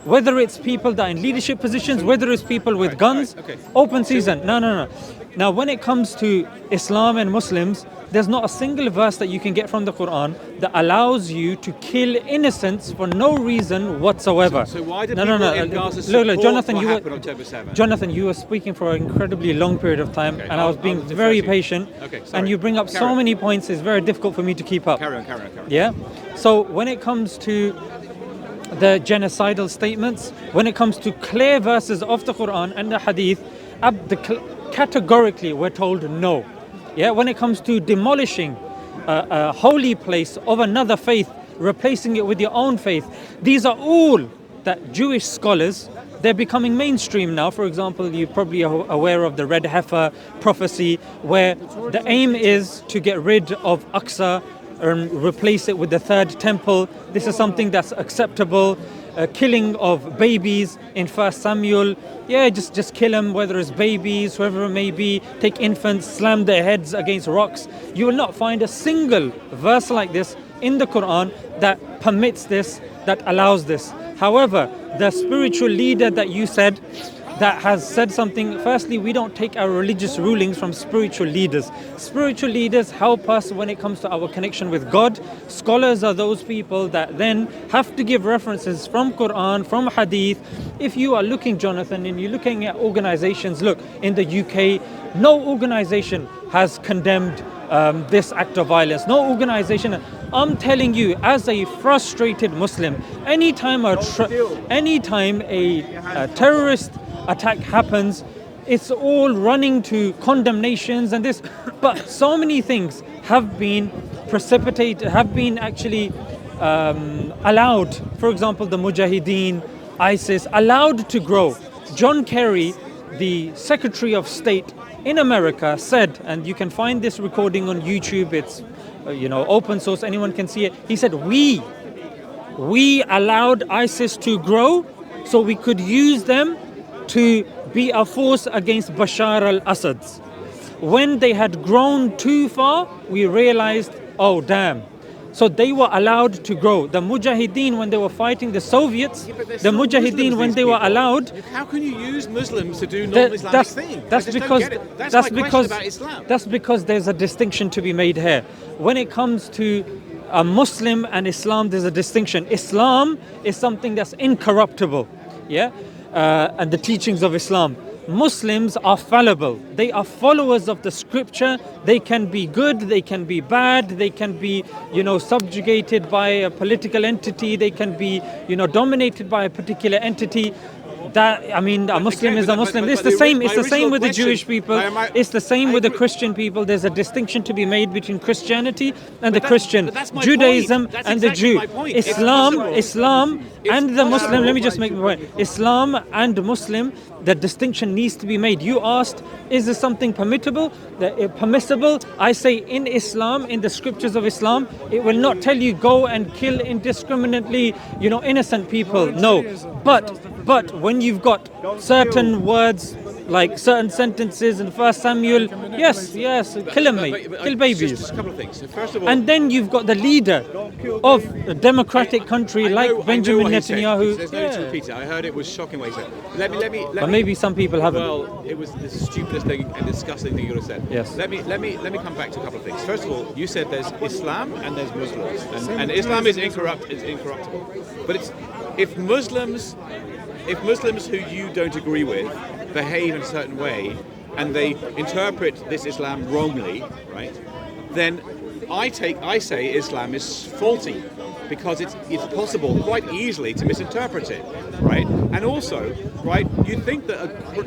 Whether it's people that are in leadership positions, whether it's people with guns, open season. No. Now, when it comes to Islam and Muslims, there's not a single verse that you can get from the Quran that allows you to kill innocents for no reason whatsoever. So why did people in Gaza support Jonathan, what happened on October 7? Jonathan, you were speaking for an incredibly long period of time, and I was being very patient. And you bring up so many points, it's very difficult for me to keep up. Carry on. Yeah? So when it comes to the genocidal statements, when it comes to clear verses of the Quran and the Hadith, categorically we're told no. Yeah, when it comes to demolishing a holy place of another faith, replacing it with your own faith, these are all that Jewish scholars, they're becoming mainstream now. For example, you're probably aware of the red heifer prophecy, where the aim is to get rid of Aqsa and replace it with the third temple. This is something that's acceptable. Killing of babies in 1 Samuel, just kill them, whether it's babies, whoever it may be. Take infants, slam their heads against rocks. You will not find a single verse like this in the Quran that permits this, that allows this. However, the spiritual leader that you said that has said something. Firstly, we don't take our religious rulings from spiritual leaders. Spiritual leaders help us when it comes to our connection with God. Scholars are those people that then have to give references from Quran, from Hadith. If you are looking, Jonathan, and you're looking at organizations, look, in the UK, no organization has condemned this act of violence. No organization. I'm telling you, as a frustrated Muslim, anytime a terrorist attack happens, it's all running to condemnations and this. But so many things have been precipitated, have been actually allowed. For example, the Mujahideen, ISIS, allowed to grow. John Kerry, the Secretary of State in America, said, and you can find this recording on YouTube, it's open source, anyone can see it. He said, we allowed ISIS to grow so we could use them to be a force against Bashar al-Assad. When they had grown too far, we realized, oh damn. So they were allowed to grow. The Mujahideen, when they were fighting the Soviets, the Mujahideen, when they were allowed... How can you use Muslims to do non-Islamic things? That's because Islam. That's because there's a distinction to be made here. When it comes to a Muslim and Islam, there's a distinction. Islam is something that's incorruptible, yeah, and the teachings of Islam. Muslims are fallible. They are followers of the scripture. They can be good, they can be bad, they can be, subjugated by a political entity, they can be, dominated by a particular entity. A Muslim is a Muslim. It's the same. It's the same with the Jewish people. It's the same with the Christian people. There's a distinction to be made between Christianity and the Christian, Judaism and the Jew, Islam and the Muslim. Let me just make my point. Islam and Muslim, the distinction needs to be made. You asked, is this something permissible? Permissible? I say in Islam, in the scriptures of Islam, it will not tell you go and kill indiscriminately, innocent people. No, but when you've got certain words, like certain sentences in 1 Samuel, yes, kill them, mate, kill babies. Just a couple of things. So first of all, and then you've got the leader of a democratic country like Benjamin Netanyahu. There's no need to repeat it. I heard it was shocking what he said. Let me. But maybe some people haven't. Well, it was the stupidest thing and disgusting thing you would have said. Yes. Let me come back to a couple of things. First of all, you said there's Islam and there's Muslims, and Islam is incorruptible. But if Muslims who you don't agree with behave in a certain way and they interpret this Islam wrongly, right? Then I say Islam is faulty because it's possible quite easily to misinterpret it, right? And also, right, you'd think that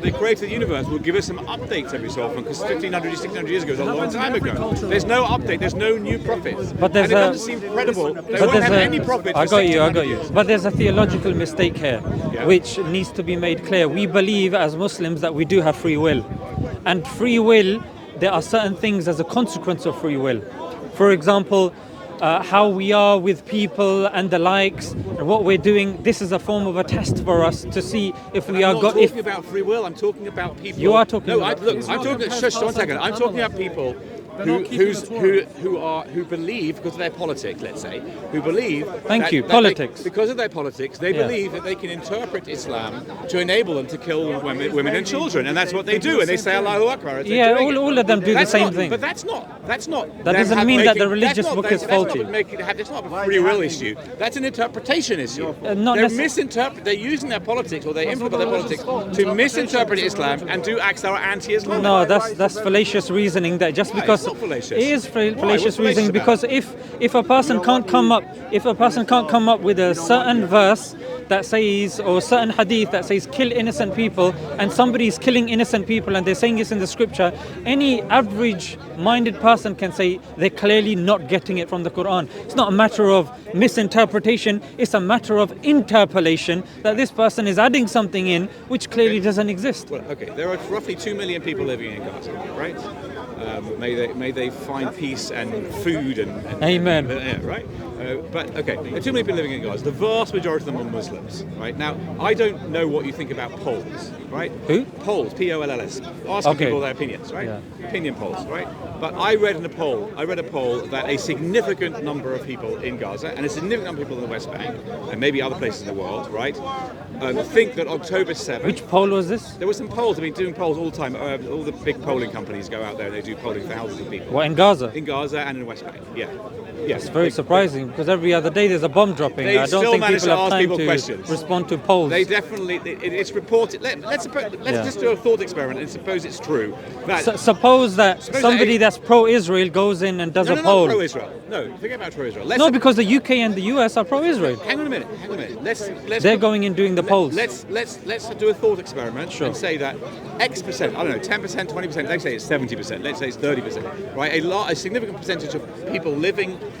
the creator of the universe will give us some updates every so often, because 1,500, 1,600 years ago is a long time ago. There's no update, there's no new prophets. But and it doesn't seem credible. They won't have any prophets. I got you. But there's a theological mistake here, which needs to be made clear. We believe as Muslims that we do have free will. And free will, there are certain things as a consequence of free will. For example, how we are with people and the likes, and what we're doing. This is a form of a test for us to see if we are. I'm not talking about free will. I'm talking about people. You are talking. No, I'm talking. Shush, 1 second. I'm talking about people who believe, because of their politics, let's say, who believe. Politics. Because of their politics, they believe that they can interpret Islam to enable them to kill women and children, and that's what they do. And they say Allahu Akbar. All of them do the same thing. But that's not. That doesn't mean that the religious book is faulty. That's not a free will issue. That's an interpretation issue. They're using their politics, or they implement their politics to misinterpret Islam and do acts that are anti-Islam. No, that's fallacious reasoning. That just because fallacious. It is fallacious reasoning, because if a person can't come up with a certain verse that says, or certain hadith that says kill innocent people, and somebody is killing innocent people and they're saying it's in the scripture, any average minded person can say they're clearly not getting it from the Quran. It's not a matter of misinterpretation, it's a matter of interpolation, that this person is adding something in which clearly doesn't exist. Well, okay, there are roughly 2 million people living in Gaza, right? May they find peace and food and Amen. Right? But okay, there are too many people living in Gaza. The vast majority of them are Muslims, right? Now, I don't know what you think about polls, right? Who? Polls, Polls, asking Okay. people their opinions, right? Yeah. Opinion polls, right? But I read a poll that a significant number of people in Gaza and a significant number of people in the West Bank and maybe other places in the world, right, think that October 7th. Which poll was this? There were some polls. I mean, doing polls all the time. All the big polling companies go out there and they do polling thousands of people. What, in Gaza? In Gaza and in the West Bank, yeah. Yes. It's very surprising because every other day there's a bomb dropping. They I don't still think manage people to have ask time people to questions. respond to polls. They definitely, it's reported. Let's just do a thought experiment and suppose it's true. That Suppose that Suppose somebody that- that's pro-Israel goes in and does no, a no, poll. not pro-Israel. No, forget about pro-Israel. No, because the UK and the US are pro-Israel. Hang on a minute. Let's They're going in doing the polls. Let's do a thought experiment Sure. and say that X percent, I don't know, 10%, 20%, let's say it's 70%, let's say it's 30%, right? A significant percentage of people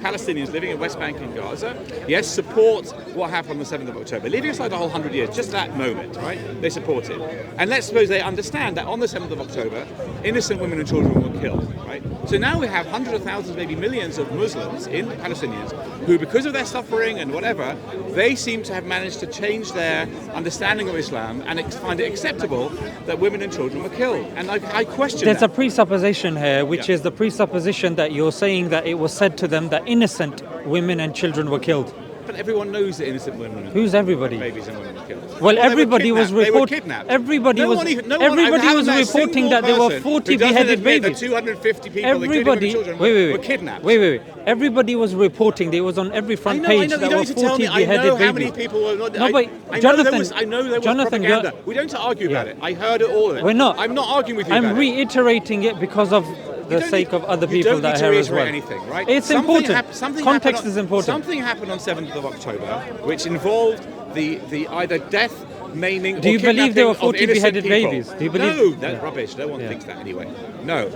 Palestinians living in West Bank and Gaza, yes, support what happened on the 7th of October. Leaving aside the whole 100 years, just that moment, right? They support it. And let's suppose they understand that on the 7th of October, innocent women and children were killed, right? So now we have hundreds of thousands, maybe millions of Muslims Palestinians who, because of their suffering and whatever, they seem to have managed to change their understanding of Islam and find it acceptable that women and children were killed. And I question There's that. a presupposition here, which Yeah. is the presupposition that you're saying that it was said to them that innocent women and children were killed. But everyone knows that innocent women and Who's everybody? babies and women were killed. Well, they were everybody was kidnapped. They were reporting. kidnapped. Everybody No was. one even- no one- Everybody I was haven't met a reporting single that there were person 40 who doesn't beheaded admit that babies. 250 people, including Everybody. women and children, Wait. were kidnapped. Wait. Everybody was reporting. There was on every front I page know. that You were don't need to tell 40 me. I beheaded know babies. how many people were not. No, I, but I Jonathan, know there was Jonathan, propaganda. you're- We don't argue about Yeah. it. I heard it all of it. We're not. I'm not arguing with you I'm about it. reiterating it because of the You don't sake need- of other you people don't that need are to here as reiterate well. anything, right? It's Something important. something Context happened is important. Something happened on 7th of October, which involved the either death, maiming, Do or you believe there were kidnapping of 40 innocent beheaded people. babies? Do you believe? No, that's Yeah. rubbish. No one Yeah. thinks that anyway. No.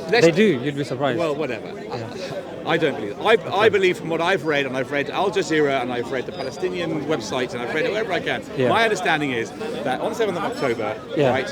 They do. You'd be surprised. Well, whatever. I don't believe it. I believe from what I've read, and I've read Al Jazeera, and I've read the Palestinian websites, and I've read it wherever I can. Yeah. My understanding is that on 7th of October, Yeah. right,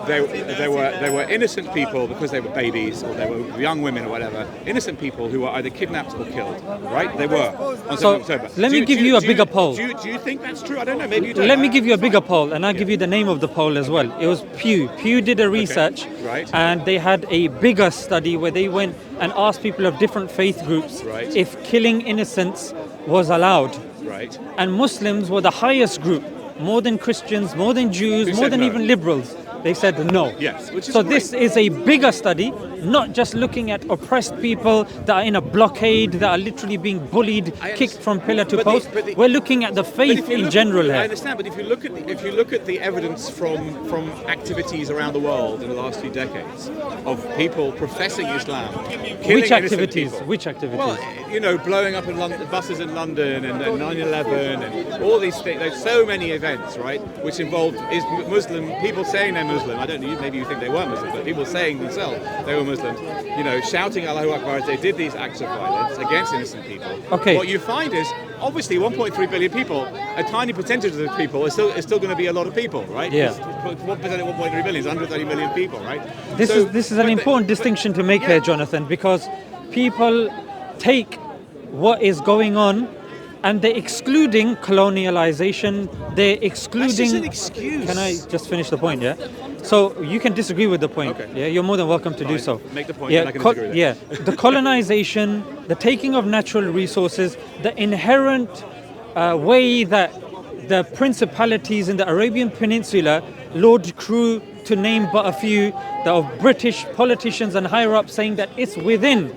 there were innocent people because they were babies or they were young women or whatever, innocent people who were either kidnapped or killed, right? They were on 7th So, of October. let me give you a bigger poll. Do you think that's true? I don't know. Maybe you don't. Let me give you a bigger poll, and I'll give you the name of the poll as well. It was Pew. Pew did a research, right. and they had a bigger study where they went and asked people of different faith groups Right. if killing innocents was allowed. Right. And Muslims were the highest group, more than Christians, more than Jews, Who more said than no? even liberals. They said no. Yes, which is so great. this is a bigger study, not just looking at oppressed people that are in a blockade, that are literally being bullied, I kicked from pillar to But post. We're looking at the But faith if you in look- general I here. understand, but if you look at the evidence from activities around the world in the last few decades of people professing Islam, killing Which innocent activities? people. Which activities? Well, blowing up in buses in London and 9/11 and all these things. There's so many events, right, which involved Muslim people saying they're Muslim. I don't know. Maybe you think they weren't Muslim, but people saying themselves they were Muslims. Shouting Allahu Akbar as they did these acts of violence against innocent people. Okay. What you find is obviously 1.3 billion people. A tiny percentage of those people is still going to be a lot of people, right? Yeah. 1% of 1.3 billion is 130 million people, right? This is an important distinction to make yeah. here, Jonathan, because people take what is going on and they're excluding colonialization, they're excluding... That's just an excuse. Can I just finish the point, yeah? So you can disagree with the point, Okay. yeah? You're more than welcome to do Fine. so. Make the point, yeah, and I can disagree with it. yeah, the colonization, the taking of natural resources, the inherent way that the principalities in the Arabian Peninsula, Lord Crew, to name but a few, the of British politicians and higher up saying that it's within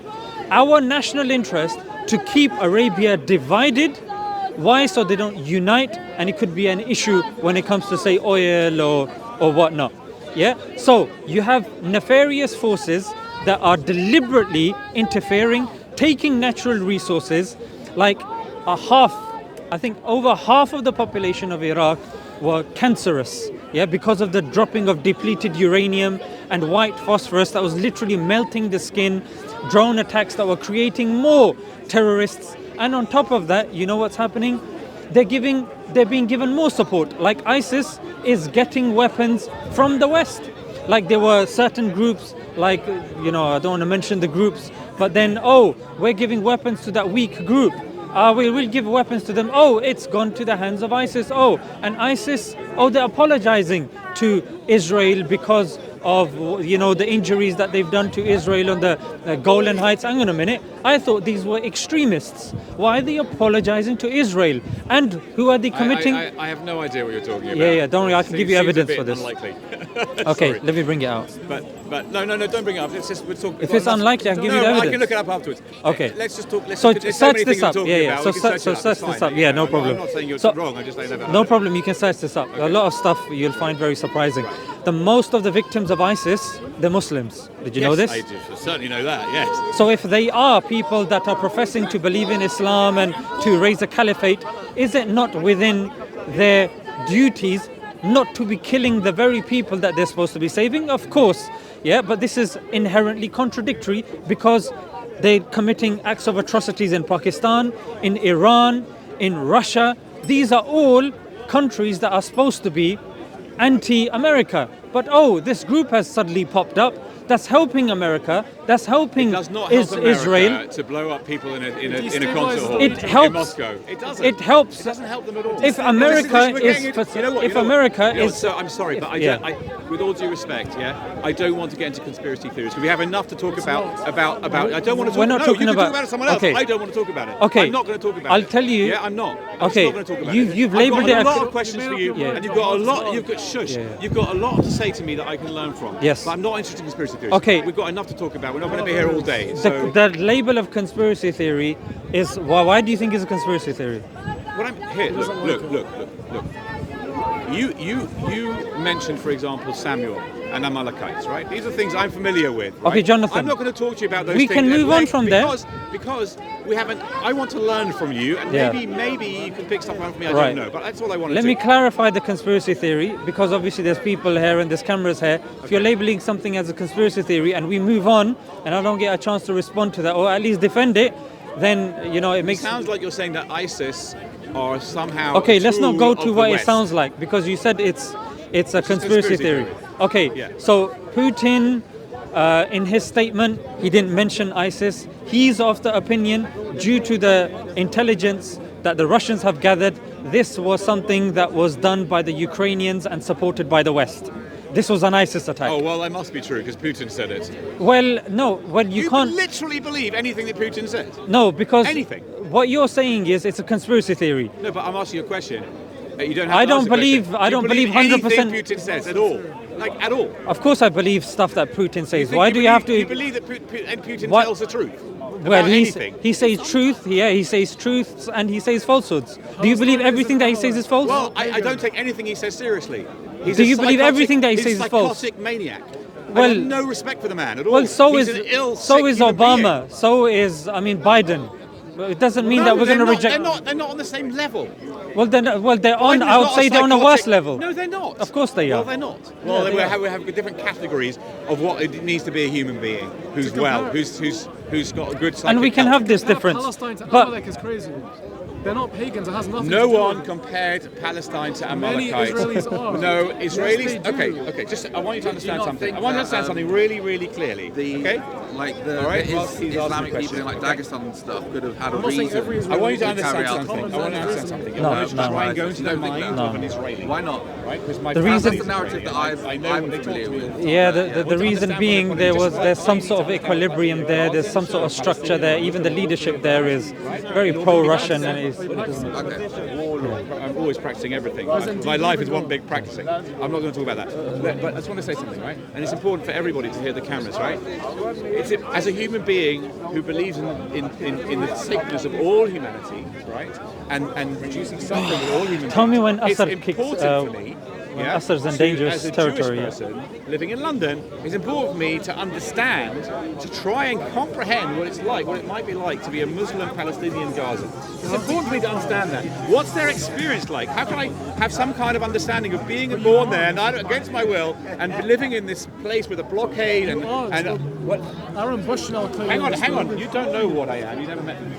our national interest to keep Arabia divided. Why? So they don't unite, and it could be an issue when it comes to, say, oil or whatnot. Yeah. So you have nefarious forces that are deliberately interfering, taking natural resources, like I think over half of the population of Iraq were cancerous, yeah, because of the dropping of depleted uranium and white phosphorus that was literally melting the skin, drone attacks that were creating more terrorists. And on top of that, you know what's happening? They're being given more support. Like ISIS is getting weapons from the West. Like there were certain groups, like, I don't want to mention the groups, but then, we're giving weapons to that weak group. we'll give weapons to them. Oh, it's gone to the hands of ISIS. Oh, and ISIS, they're apologizing to Israel because of the injuries that they've done to Israel on the Golan Heights. Hang on a minute. I thought these were extremists. Why are they apologizing to Israel? And who are they committing? I have no idea what you're talking about. Yeah, don't worry. I can give you Seems evidence a bit for this. Unlikely. Okay, Sorry. let me bring it out. But no, don't bring it up. It's just we're talking. If it's unlikely, I can give you the evidence. I can look it up afterwards. Okay. Let's just talk. So there's so search many this things up. we're talking Yeah. about. So We can search it up. this It's up. fine. Yeah, no problem. I'm not saying you're So- wrong. I just say that. No problem, you can search this up. A lot of stuff you'll find very surprising. The most of the victims of ISIS, they're Muslims. Did you know this? I do certainly know that. Yes. So if they are people that are professing to believe in Islam and to raise a caliphate, is it not within their duties not to be killing the very people that they're supposed to be saving? Of course, yeah, but this is inherently contradictory because they're committing acts of atrocities in Pakistan, in Iran, in Russia. These are all countries that are supposed to be anti-America. But this group has suddenly popped up. That's helping America. That's helping It does not help America Israel. to blow up people in a concert hall It helps. in Moscow. It doesn't. It helps. It doesn't help them at all. If America We're is, getting into- you know what, if you know what? America You know, is, so I'm sorry, but with all due respect, I don't want to get into conspiracy theories because we have enough to talk about. I don't want to talk. We're not no, talking you can about- talk about it someone else. okay. I don't want to talk about it. Okay. I'm not going to talk about I'll it. tell you- Yeah, I'm not. I'm Okay. just not going to talk about it. You've I've labelled got it a a- lot of questions for you, Yeah. and you've got a lot. You've got shush. Yeah. You've got a lot to say to me that I can learn from. Yes. But I'm not interested in conspiracy theories. Okay. We've got enough to talk about. We're not going to be here all day. So the label of conspiracy theory is, why do you think it's a conspiracy theory? what I'm here. Look. You mentioned, for example, Samuel and Amalekites, right? These are things I'm familiar with. Right? Okay, Jonathan. I'm not going to talk to you about those We things. can move on from there. Because we haven't. I want to learn from you, and Yeah. maybe you can pick something up from me. I Right. don't know, but that's all I want to Let do. me clarify the conspiracy theory, because obviously there's people here and there's cameras here. If you're labeling something as a conspiracy theory and we move on and I don't get a chance to respond to that or at least defend it, then it makes. Sounds like you're saying that ISIS are somehow. Okay, a let's not tool go of to the what it West. sounds like, because you said it's a conspiracy theory. theory. Okay, Yeah. so Putin, in his statement, he didn't mention ISIS. He's of the opinion, due to the intelligence that the Russians have gathered, this was something that was done by the Ukrainians and supported by the West. This was an ISIS attack. Oh well, that must be true because Putin said it. Well, no, you can't. Literally believe anything that Putin said. No, because Anything. what you're saying is it's a conspiracy theory. No, but I'm asking you a question. You don't have I to don't answer the believe- question. I You don't believe anything 100%. Putin says at all, like at all. Of course, I believe stuff that Putin says. think Why do you have to? You believe that Putin What- tells the truth Well, about anything? he says truth. Yeah, he says truths and he says falsehoods. Do you believe everything that he says is false? Well, I don't take anything he says seriously. He's Do a you believe psychotic- everything that he he's says a is false? psychotic maniac. I Well- have no respect for the man at all. well, so He's is an ill, so sick is human Obama. being. So is Biden. It doesn't mean No, that we're they're going to not- reject. They're not on the same level. Well, they're on. Biden's I would not say they're on a worse psychotic- level. No, they're not. Of course they Well, are. they're not. Yeah, Well, they we are. have different categories of what it needs to be a human being who's well, who's got a good psychic And we can health. have this difference. Palestine to But Amalek is crazy. They're not pagans. It has nothing No to do one with it. compared Palestine to Many Amalekites. Israelis are. No, Yes, Israelis. they do. Okay. Just I want you to understand not something. I think want you to that, understand something really, really clearly. Okay. Like the All right, the well, he's asking a Islamic people question. in like Dagestan and stuff could have had a I'm not saying reason. every I Israeli want you to carry understand out something. I want to understand something. I No, want you to no. try and go into You the don't think mind that? of an Israeli. Why not? Right? Because my The family reason- is That's the narrative that Israeli. I know I'm when they talk familiar to me. with. Yeah, the to reason understand being what there's some sort of equilibrium there. There's some sort of structure there. Even the leadership there is very pro-Russian and is. I'm always practicing everything. My life is one big practicing. I'm not going to talk about that. But I just want to say something, right? And it's important for everybody to hear the cameras, right? As a human being who believes in the sacredness of all humanity, right? And reducing suffering of all human Tell me beings, when it's Assad kicks, important for me. when Assad's in dangerous as a territory, Jewish person living in London, it's important for me to understand, to try and comprehend what it's like, what it might be like to be a Muslim Palestinian Gaza. It's important for me to understand that. What's their experience like? How can I have some kind of understanding of being born there, not against my will, and living in this place with a blockade and what? Aaron Bush now claiming Hang on. You don't know what I am. You never met me.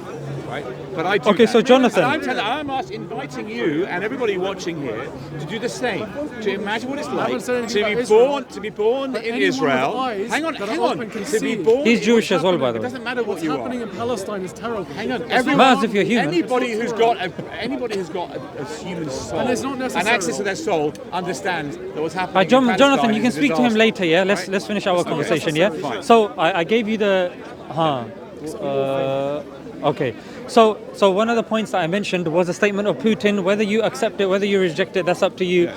Right? But I do. Okay, that. so Jonathan- And I'm inviting you and everybody watching here to do the same. to imagine what it's I like haven't said to anything be about Israel. born to be born But in anyone with Israel. eyes Hang on, that are hang on. open can To be see. born. He's Jewish as well, by the It way. doesn't matter what What's you happening are. in Palestine is terrible. Hang on, It's everyone. Maz, if you're human. Anybody who's got a human soul And it's not and necessary. access to their soul understands that what's happening. Right, in Palestine Jonathan, you is can a speak to him disaster. later. Yeah, let's Right? finish our Okay, conversation. that's Yeah. fine. So I gave you the. Okay. So one of the points that I mentioned was a statement of Putin. Whether you accept it, whether you reject it, that's up to you.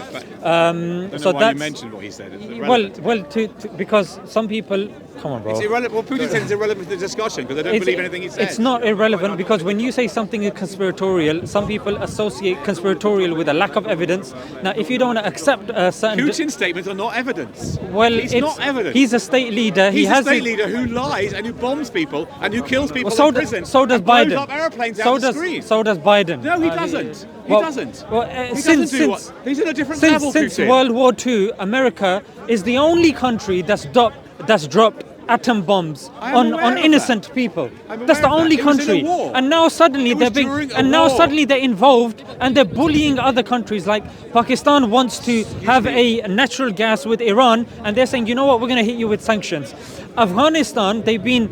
I don't know So why that's you mentioned what he said. It's well, irrelevant. to because some people. Come on, bro. It's irrelevant. Well, Putin said it's irrelevant to the discussion because I don't believe anything he said. It's not irrelevant because when you say something is conspiratorial, some people associate conspiratorial with a lack of evidence. Now, if you don't want to accept a certain... Putin's statements are not evidence. well, it's not evidence. He's a state leader. He's he has a state his- leader who lies and who bombs people and who kills people so in does- prison. so does and blows Biden. up airplanes so out the does screen. so does Biden. No, he doesn't. He well- doesn't. well, he since- doesn't do since- what? He's at a different level. Since Putin. World War II, America is the only country that's dropped atom bombs I am on aware of innocent people. I'm That's the aware of only that. It was in a country. war. And now suddenly It was they're being during a and now war. suddenly they're involved and they're bullying other countries. Like Pakistan wants to have a natural gas with Iran, and they're saying, you know what, we're going to hit you with sanctions. Afghanistan, they've been,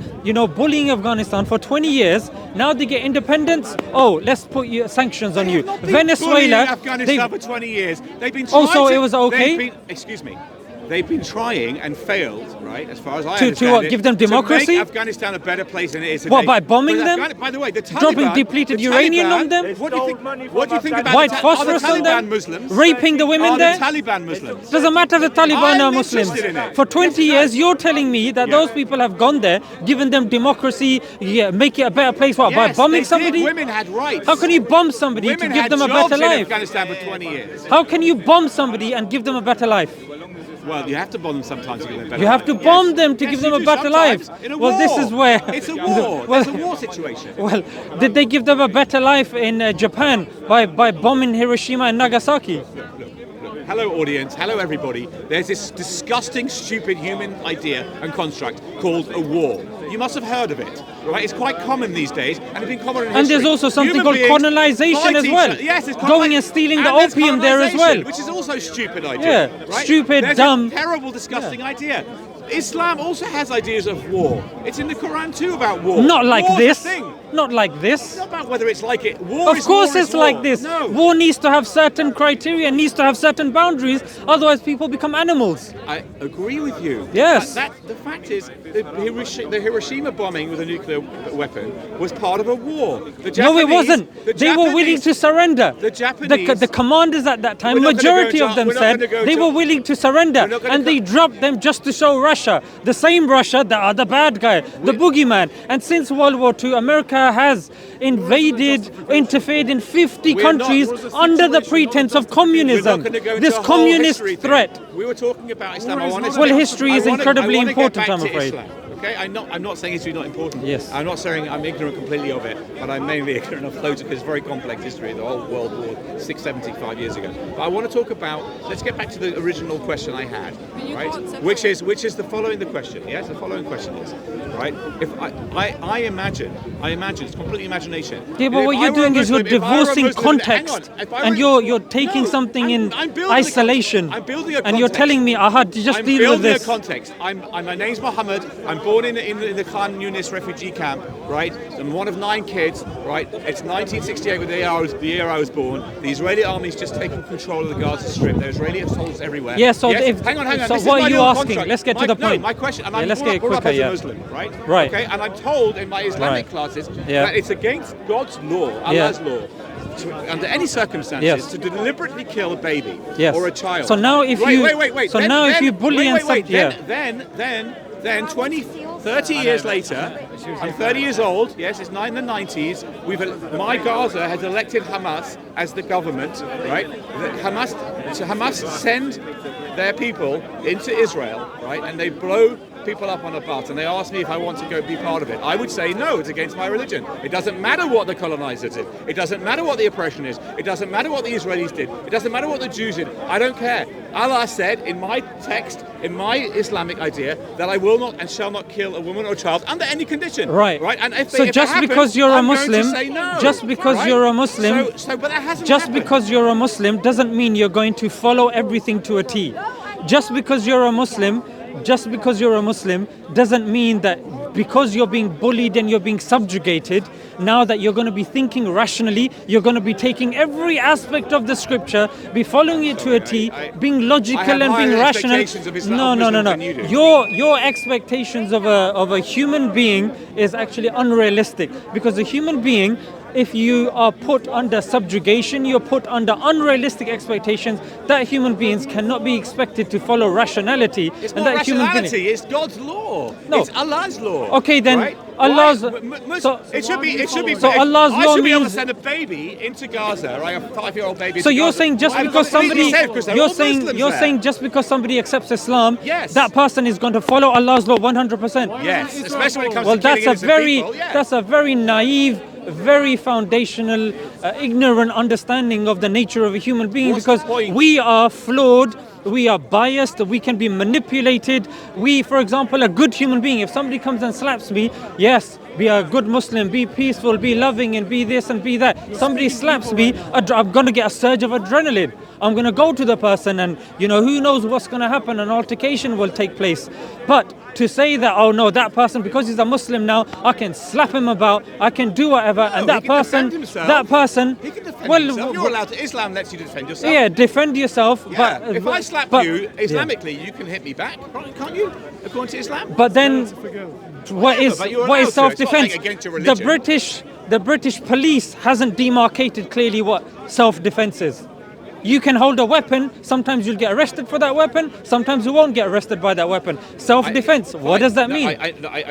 bullying Afghanistan for 20 years. Now they get independence. Oh, let's put sanctions on you. Not been bullying Venezuela, Afghanistan for 20 years. They've been trying Also, to, it was okay? Excuse me. They've been trying and failed, right? As far as I To understand what, it, give them to democracy? make Afghanistan a better place than it is today. What, by bombing But them? By the way, the Taliban, Dropping depleted the uranium Taliban- on them? What do you think about White the phosphorus are the on Taliban them? Muslims? Raping the women Are there? the Taliban Muslims? Doesn't matter the Taliban I'm are Muslims. interested in it. For 20 years, you're telling me that those people have gone there, given them democracy, make it a better place. What, by Yes, bombing they somebody? did. Women had rights. How can you bomb somebody Women to give had them a jobs better in life? Afghanistan for 20 years. How can you bomb somebody and give them a better life? Well, you have to bomb them sometimes to give them a better You have to life. bomb them to Yes, give you them a do better life. sometimes. In a Well, this war. is where... It's a war. Well- It's a war situation. Well, did they give them a better life in Japan by bombing Hiroshima and Nagasaki? Hello, audience. Hello, everybody. There's this disgusting, stupid human idea and construct called a war. You must have heard of it, right? It's quite common these days, and it's been common in history. And there's also something Human called beings colonization fight as each well. other. Yes, it's Going and stealing the there's opium there as colonization, well. which is also a stupid idea. Yeah, right? stupid, There's dumb. A terrible, disgusting idea. Islam also has ideas of war. It's in the Quran too about war. Not like War's this. A thing. Not like It's this. not about whether it's like it. War Of is course war is it's like war. this. No. War needs to have certain criteria, needs to have certain boundaries, otherwise people become animals. I agree with you. Yes. But the fact is, the Hiroshima bombing with a nuclear weapon was part of a war. The No, it Japanese- wasn't. the They were willing Japanese- to surrender. the Japanese- the commanders at that time, We're not gonna majority go of to- them we're not said gonna go they to- were willing to surrender, We're not gonna and they go- dropped them just to show Russia, the same Russia that are the bad guy, the boogeyman. And since World War II, America has invaded, interfered in 50 We're not- countries under the pretense of We're not communism. gonna go into This a whole communist history thing. threat. We were talking about Islam. I want to Well, say- history is I wanna- incredibly I wanna get important, back I'm to afraid. Islam. Okay, I'm not saying history is not important. Yes. I'm not saying I'm ignorant completely of it, but I'm mainly ignorant of loads of it's very complex history, the whole World War, 75 years ago. But I want to talk about. Let's get back to the original question I had, you right? can't separate- Which is the following the question. Yes, the following question is, right? If I imagine it's completely imagination. Yeah, but If what I you're were a doing is you're Muslim- if I were a divorcing Muslim- hang on, context, if I and were- you're taking No, something in I'm building a isolation, context. I'm building a and you're context. telling me, aha, just I'm deal with building this. a context. My name's Mohammed. I'm born in the Khan Yunis refugee camp, right? I'm one of 9 kids, right? It's 1968 with the year I was born. The Israeli army's just taken control of the Gaza Strip. There's Israeli assaults everywhere. Yeah, so yes? if- hang on. so This is what my are you little asking? contract. Let's get to the point. No, my question. And Yeah, I'm let's brought get up quicker, as a yeah. Muslim, right? Right. Okay, and I'm told in my Islamic Right. classes Yeah. that it's against God's law, Yeah. Allah's law, under any circumstances, Yes. to deliberately kill a baby Yes. or a child. So now if wait, you- wait. so now if you bully and then 30 years later, I'm 30 years old, yes, it's in the 90s, my Gaza has elected Hamas as the government, right? Hamas send their people into Israel, right? And they blow people up on a bus and they ask me if I want to go be part of it. I would say no, it's against my religion. It doesn't matter what the colonizers did. It doesn't matter what the oppression is. It doesn't matter what the Israelis did. It doesn't matter what the Jews did. I don't care. Allah said in my text, in my Islamic idea that I will not and shall not kill a woman or a child under any condition. Right. Right. And if So if just it happens, because you're a I'm going to Muslim, say no, just because right? you're a Muslim, but that hasn't just happened. because you're a Muslim doesn't mean you're going to follow everything to a T. Just because you're a Muslim doesn't mean that because you're being bullied and you're being subjugated, now that you're going to be thinking rationally, you're going to be taking every aspect of the scripture, be following it to a T, being logical have and being higher rational. expectations of Islam- No, of no, no, Muslims no. than you do. Your expectations of a human being is actually unrealistic, because a human being, if you are put under subjugation, you're put under unrealistic expectations, that human beings cannot be expected to follow rationality. It's and not that human being, rationality. It's God's law. No. It's Allah's law. Okay, then right? Allah's- So it should be. So Allah's I law should be able to means- send a baby into Gaza, right? A 5-year-old baby. So into you're Gaza. saying just Why because does it need to be somebody, safe? Because they're you're all saying Muslims you're there. saying just because somebody accepts Islam, Yes. that person is going to follow Allah's law 100%. Yes, especially when it comes Well, to killing innocent people. Yeah. that's a very naive, very foundational, ignorant understanding of the nature of a human being, What's the because point? we are flawed. We are biased, we can be manipulated. We, for example, a good human being, if somebody comes and slaps me, yes, be a good Muslim, be peaceful, be loving, and be this and be that. Somebody slaps me, I'm going to get a surge of adrenaline. I'm going to go to the person, and who knows what's going to happen, an altercation will take place. But to say that, oh no, that person, because he's a Muslim now, I can slap him about, I can do whatever, and No, that he can person, defend himself. that person, He can defend well, himself. You're allowed to. Islam lets you defend yourself. yeah, defend yourself. Yeah. But If I slap but- you yeah. Islamically, you can hit me back, right? Can't you? According to Islam. But then, what is but you're what allowed is to. It's not self-defense? like against your The religion. British police hasn't demarcated clearly what self-defense is. You can hold a weapon. Sometimes you'll get arrested for that weapon. Sometimes you won't get arrested by that weapon. Self-defense. What does that mean?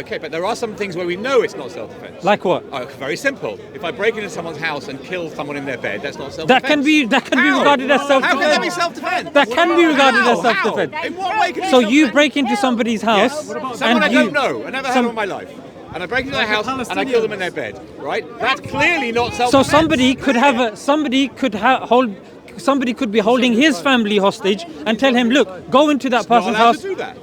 Okay, but there are some things where we know it's not self-defense. Like what? Oh, very simple. If I break into someone's house and kill someone in their bed, that's not self-defense. That can be How? regarded as How can that be self-defense. self-defense? That can be regarded How? as self-defense. How? In what way can it So be you self-defense? break into somebody's house, Yes. Someone and I you don't know. I never heard of in my life. And I break into their house and I kill them in their bed. Right? That's clearly not So self-defense. somebody could be holding his family hostage and tell him, look, go into that He's not person's allowed house. to do that.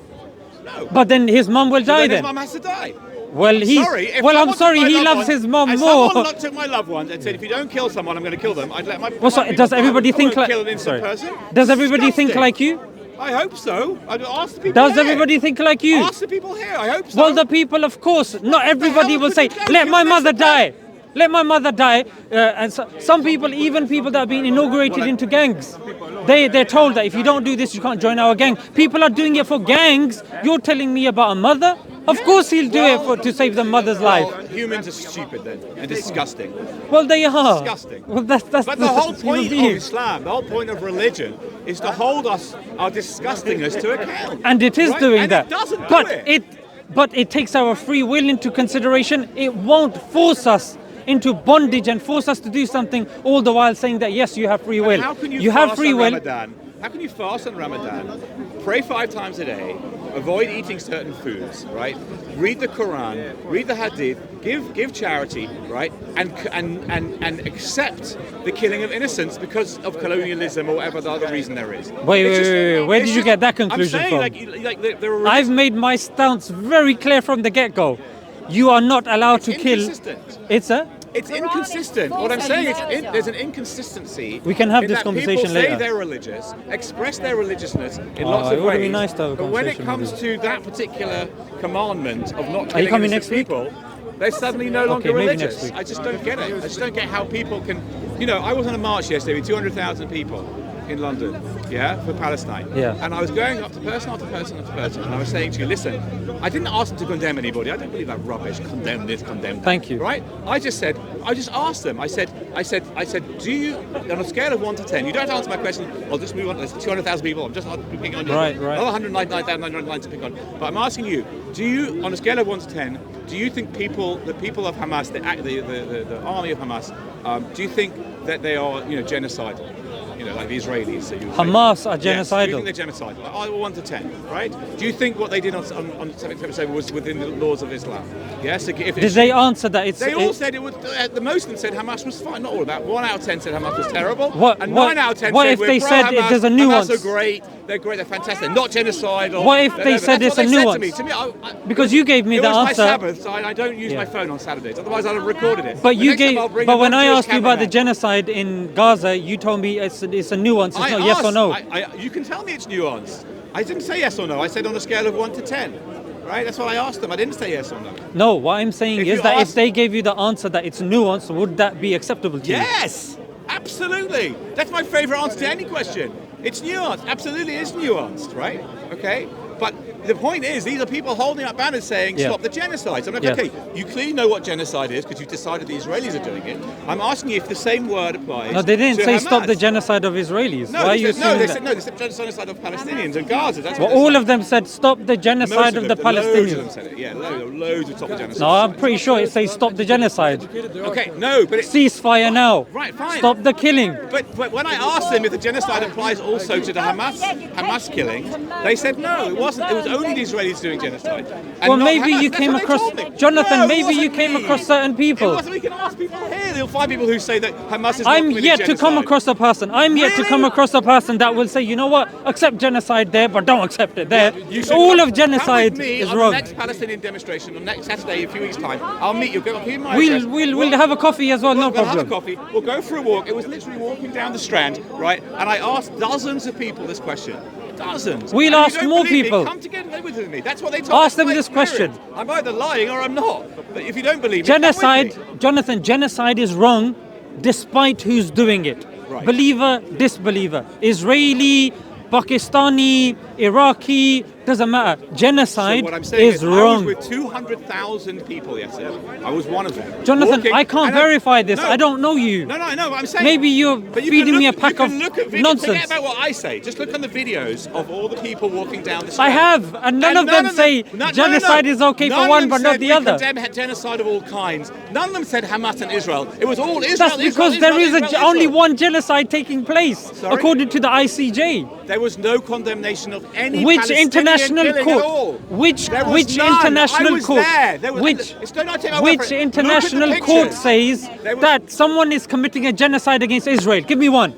No. But then his mum will die Then his then. mum has to die. Well, Sorry, if I'm someone sorry. took my He loved loves one- his mum if more. someone took my loved one and said, if you don't kill someone, I'm going to kill them, I'd let my. Well, so my does people everybody die. I think won't like? kill an innocent person. Does everybody think Disgusting. like you? I hope so. I'd ask the people. Does here. everybody think like you? Ask the people here. I hope so. Well, the people, of course, not everybody hell will could say, you do? let my You're mother innocent die. Let my mother die. And some people, even people that have been inaugurated into gangs, they're told that if you don't do this, you can't join our gang. People are doing it for gangs. You're telling me about a mother? Of course he'll do it to save the mother's life. Well, humans are stupid then and disgusting. Well, they are. Disgusting. Well, that's But the whole human point of beings. Islam, the whole point of religion, is to hold our disgustingness to account. And it is Right? doing And that. It doesn't do but it. it takes our free will into consideration. It won't force us into bondage and force us to do something, all the while saying that yes, you have free will. How can you have fast free on will. Ramadan? How can you fast on Ramadan, pray 5 times a day, avoid eating certain foods, right? Read the Quran, read the Hadith, give charity, right? And accept the killing of innocents because of colonialism or whatever the other reason there is. Wait. Where it's did you get that conclusion I'm saying, from? like there are I've made my stance very clear from the get-go. You are not allowed to kill. inconsistent. It's It's inconsistent. What I'm saying is there's an inconsistency. We can have in this that conversation people say later. they're religious, express their religiousness in lots it of would ways. be nice to have a but when it conversation comes with to that particular commandment of not Are you killing coming innocent next week? people, they're suddenly no longer maybe religious. next week. I just don't get it. I just don't get how people can. I was on a march yesterday with 200,000 people in London, for Palestine. Yeah. And I was going up to person after person after person, and I was saying to you, listen, I didn't ask them to condemn anybody. I don't believe that rubbish. Condemn this, condemn that. Thank you. Right? I just asked them. I said, do you, on a scale of 1 to 10, you don't have to answer my question. I'll just move on. There's 200,000 people. I'm just not picking on you. Right. Another 199,999 to pick on. But I'm asking you, do you, on a scale of 1 to 10, do you think the people of Hamas, the army of Hamas, do you think that they are, genocidal? Like the Israelis. So Hamas are Yes. Do you genocidal. think they're genocidal? 1 to 10, right? Do you think what they did on 7th October was within the laws of Islam? Yes. Did they answer that? They all said it was. The most of them said Hamas was fine. Not all of that. 1 out of 10 said Hamas was terrible. What- and what- 9 out of 10 what said if we're they said pro-Hamas, there's a nuance? Hamas are great. They're great. They're fantastic. They're not genocidal. What if they said That's it's what a they said nuance? To me. Because you gave me it the was answer. my Sabbath, so I don't use Yeah. my phone on Saturdays. Otherwise, I'd have recorded it. But you next time gave. I'll bring But a when I non-Jewish asked you about the cameraman. genocide in Gaza, you told me it's a nuance. It's not yes or no. You can tell me it's nuanced. I didn't say yes or no. I said on a scale of 1 to 10. Right? That's what I asked them. I didn't say yes or no. No, what I'm saying If is you that ask- if they gave you the answer that it's nuanced, would that be acceptable to you? Yes, absolutely. That's my favorite answer to any question. It's nuanced. Absolutely is nuanced, right? Okay? But the point is, these are people holding up banners saying, Yeah. stop the genocide. So I'm like, Yeah. okay, you clearly know what genocide is because you've decided the Israelis are doing it. I'm asking you if the same word applies. No, they didn't to say Hamas. stop the genocide of Israelis. No, Why are they you said, no, saying they that? said, no, they said genocide of Palestinians and Gaza. That's Well, what they all said. of them said stop the genocide Most of the them, Loads of them Palestinians. said it. Yeah, loads of stop the genocide. No, I'm pretty sure it says stop the genocide. Okay, no, but it's Ceasefire now. Right, fine. Stop the killing. But when I asked them if the genocide applies also to the Hamas killings, they said no, it wasn't. It was only the Israelis doing genocide. And Well, not maybe Hamas. you That's came what they across, told me. Jonathan. No, it maybe you wasn't came me. across certain It people. wasn't. We can ask people here. You'll find people who say that Hamas is not I'm committing yet to come genocide. across a person. I'm yet to Really? come across a person that will say, you know what, accept genocide there, but don't accept it there. You should All come- of genocide come with me is on wrong. the next Palestinian demonstration on next Saturday in a few weeks' time. I'll meet you. Give me my address. We'll have a coffee as well, no We'll have a problem. coffee. We'll go for a walk. It was literally walking down the Strand, right? And I asked dozens of people this question. Dozens. We'll And you ask don't more believe me, people. Come together with me. That's what they told Ask me. them this question. I'm either lying or I'm not. But if you don't believe me, come with Genocide, me. Jonathan, genocide is wrong despite who's doing it. Right. Believer, disbeliever. Israeli, Pakistani, Iraqi, doesn't matter. Genocide So what I'm saying is I wrong. was with 200,000 people yesterday. I was one of them. Jonathan, Walking- I can't and verify this. No. I don't know you. No, I know, but I'm saying... Maybe you're But you feeding can me a look- pack you of can look at videos. nonsense. Forget about what I say. Just look on the videos of all the people walking down the street. I have, and none of them say genocide is okay for one but not the other. None of them said we condemn genocide of all kinds. None of them said Hamas and Israel. It was all Israel. That's because there is only Israel. one genocide taking place, Sorry? according to the ICJ. There was no condemnation of any Which Palestinian international killing court? At all. Which There was which none. international I was court? There. There was, Which don't take my word for which it. international Look at the court pictures. says There was- that someone is committing a genocide against Israel? Give me one.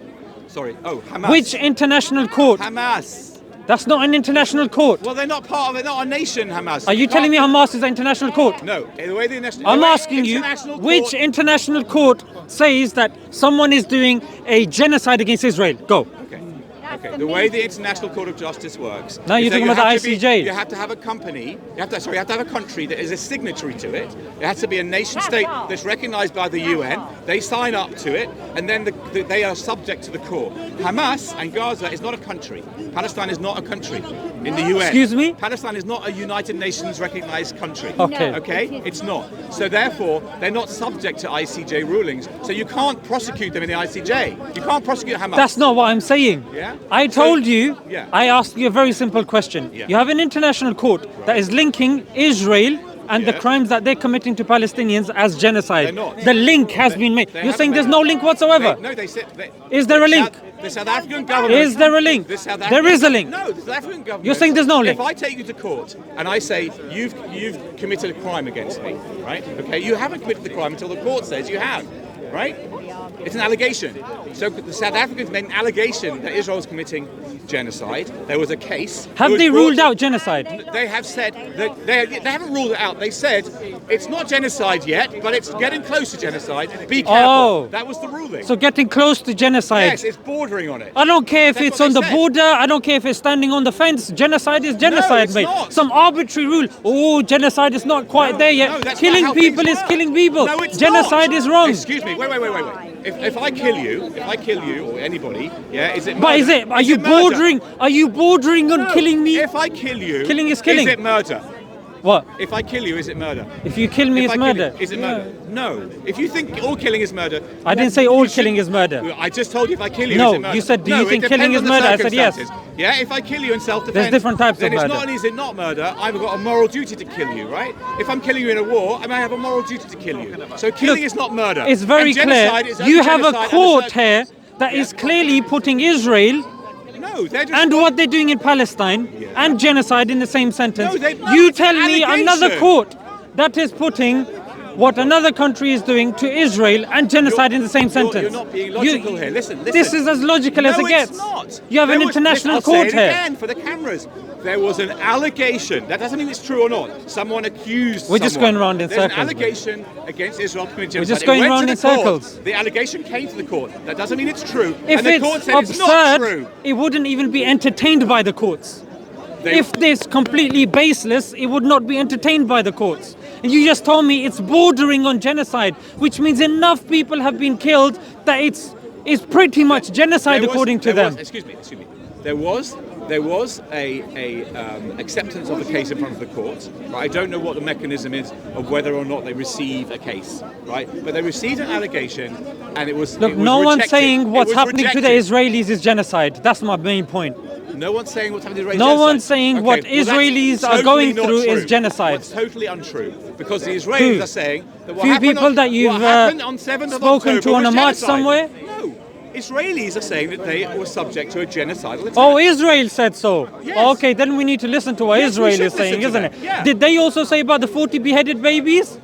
Sorry. Oh, Hamas. Which international court? Hamas. That's not an international court. Well, they're not part of it. They're not a nation, Hamas. Are you telling me Hamas is an international court? No. The way the national, I'm the way asking you, international which court- international court says that someone is doing a genocide against Israel? Go. Okay. The way the International Court of Justice works. Now you're is that talking you about the have to be- ICJ. You have to have a company. You have to have a country that is a signatory to it. It has to be a nation state that's recognised by the UN. They sign up to it, and then they are subject to the court. Hamas and Gaza is not a country. Palestine is not a country in the UN. Excuse me? Palestine is not a United Nations recognised country. Okay. Okay? It's not. So therefore, they're not subject to ICJ rulings. So you can't prosecute them in the ICJ. You can't prosecute Hamas. That's not what I'm saying. Yeah? I So- told you, Yeah. I asked you a very simple question. Yeah. You have an international court that is linking Israel and the Yeah. crimes that they're committing to Palestinians as genocide. They're not. The link has been made. They You're haven't saying made there's it. no link whatsoever. No, they said. Is there a link? The South African government. Is there a link? the South There is a link. No, the South African government. You're saying there's no link? If I take you to court and I say you've committed a crime against me, right? Okay, you haven't committed the crime until the court says you have, right? It's an allegation. So the South Africans made an allegation that Israel was committing genocide. There was a case. Have It was they brought ruled to- out genocide? They have said that they haven't ruled it out. They said it's not genocide yet, but it's getting close to genocide. Be careful. Oh. That was the ruling. So getting close to genocide. yes, it's bordering on it. I don't care if That's it's what on they the said. border. I don't care if it's standing on the fence. Genocide is genocide, it's mate. not. Some arbitrary rule. Oh, genocide is not quite there yet. No, that's Killing not how people things is work. killing people. No, it's Genocide not. is wrong. Excuse me. Wait. If I kill you or anybody, yeah, is it murder? But is it? Are Is you it murder? bordering? Are you bordering on No. killing me? If I kill you, Killing is killing. Is it murder? What? If I kill you, is it murder? If you kill me, If it's I kill murder. you, is it Yeah. murder? No. If you think all killing is murder, I then didn't say all you should- killing is murder. I just told you if I kill you, No, is it murder? you said, do No, you it think depends killing is on the murder? I said yes. circumstances. Yeah, if I kill you in self-defense, There's different types then of it's murder. not only is it not murder, I've got a moral duty to kill you, right? If I'm killing you in a war, I may have a moral duty to kill you. So killing is not murder. It's very And clear. genocide is only You have a genocide court under here that is clearly putting Israel No, they're just and what they're doing in Palestine and genocide in the same sentence. No, You it's an tell me another allegation. court that is putting what another country is doing to Israel and genocide in the same sentence. You're not being logical here. Listen. This is as logical as it gets. It's not. You have an international court here. here. Again for the cameras. There was an allegation. That doesn't mean it's true or not. Someone accused. We're just going around in circles. There's an allegation against Israel committing genocide. We're just going It went round to in the court. circles. The allegation came to the court. That doesn't mean it's true. If and the court it's said it's not true. absurd, it wouldn't even be entertained by the courts. If this completely baseless, it would not be entertained by the courts. And you just told me it's bordering on genocide, which means enough people have been killed that it's pretty much genocide according to them. Excuse me. There was a acceptance of the case in front of the court. Right? I don't know what the mechanism is of whether or not they receive a case, right? But they received an allegation, and it was. Look, it was no one's rejected. saying what's It was happening to the rejected. Israelis is genocide. That's my main point. No one's saying what's happening to Israelis. No genocide. one's saying what Okay, well, that's Israelis are totally going not through true. is genocide. That's totally untrue because the Israelis Who? are saying that what Few happened people on, that you've what happened on 7th of spoken October to on was a march genocide. somewhere? No, Israelis are saying that they were subject to a genocidal attack. Oh, Israel said so. Yes. Okay, then we need to listen to what Yes, we Israel should is saying, listen to isn't that. it? Yeah. Did they also say about the 40 beheaded babies?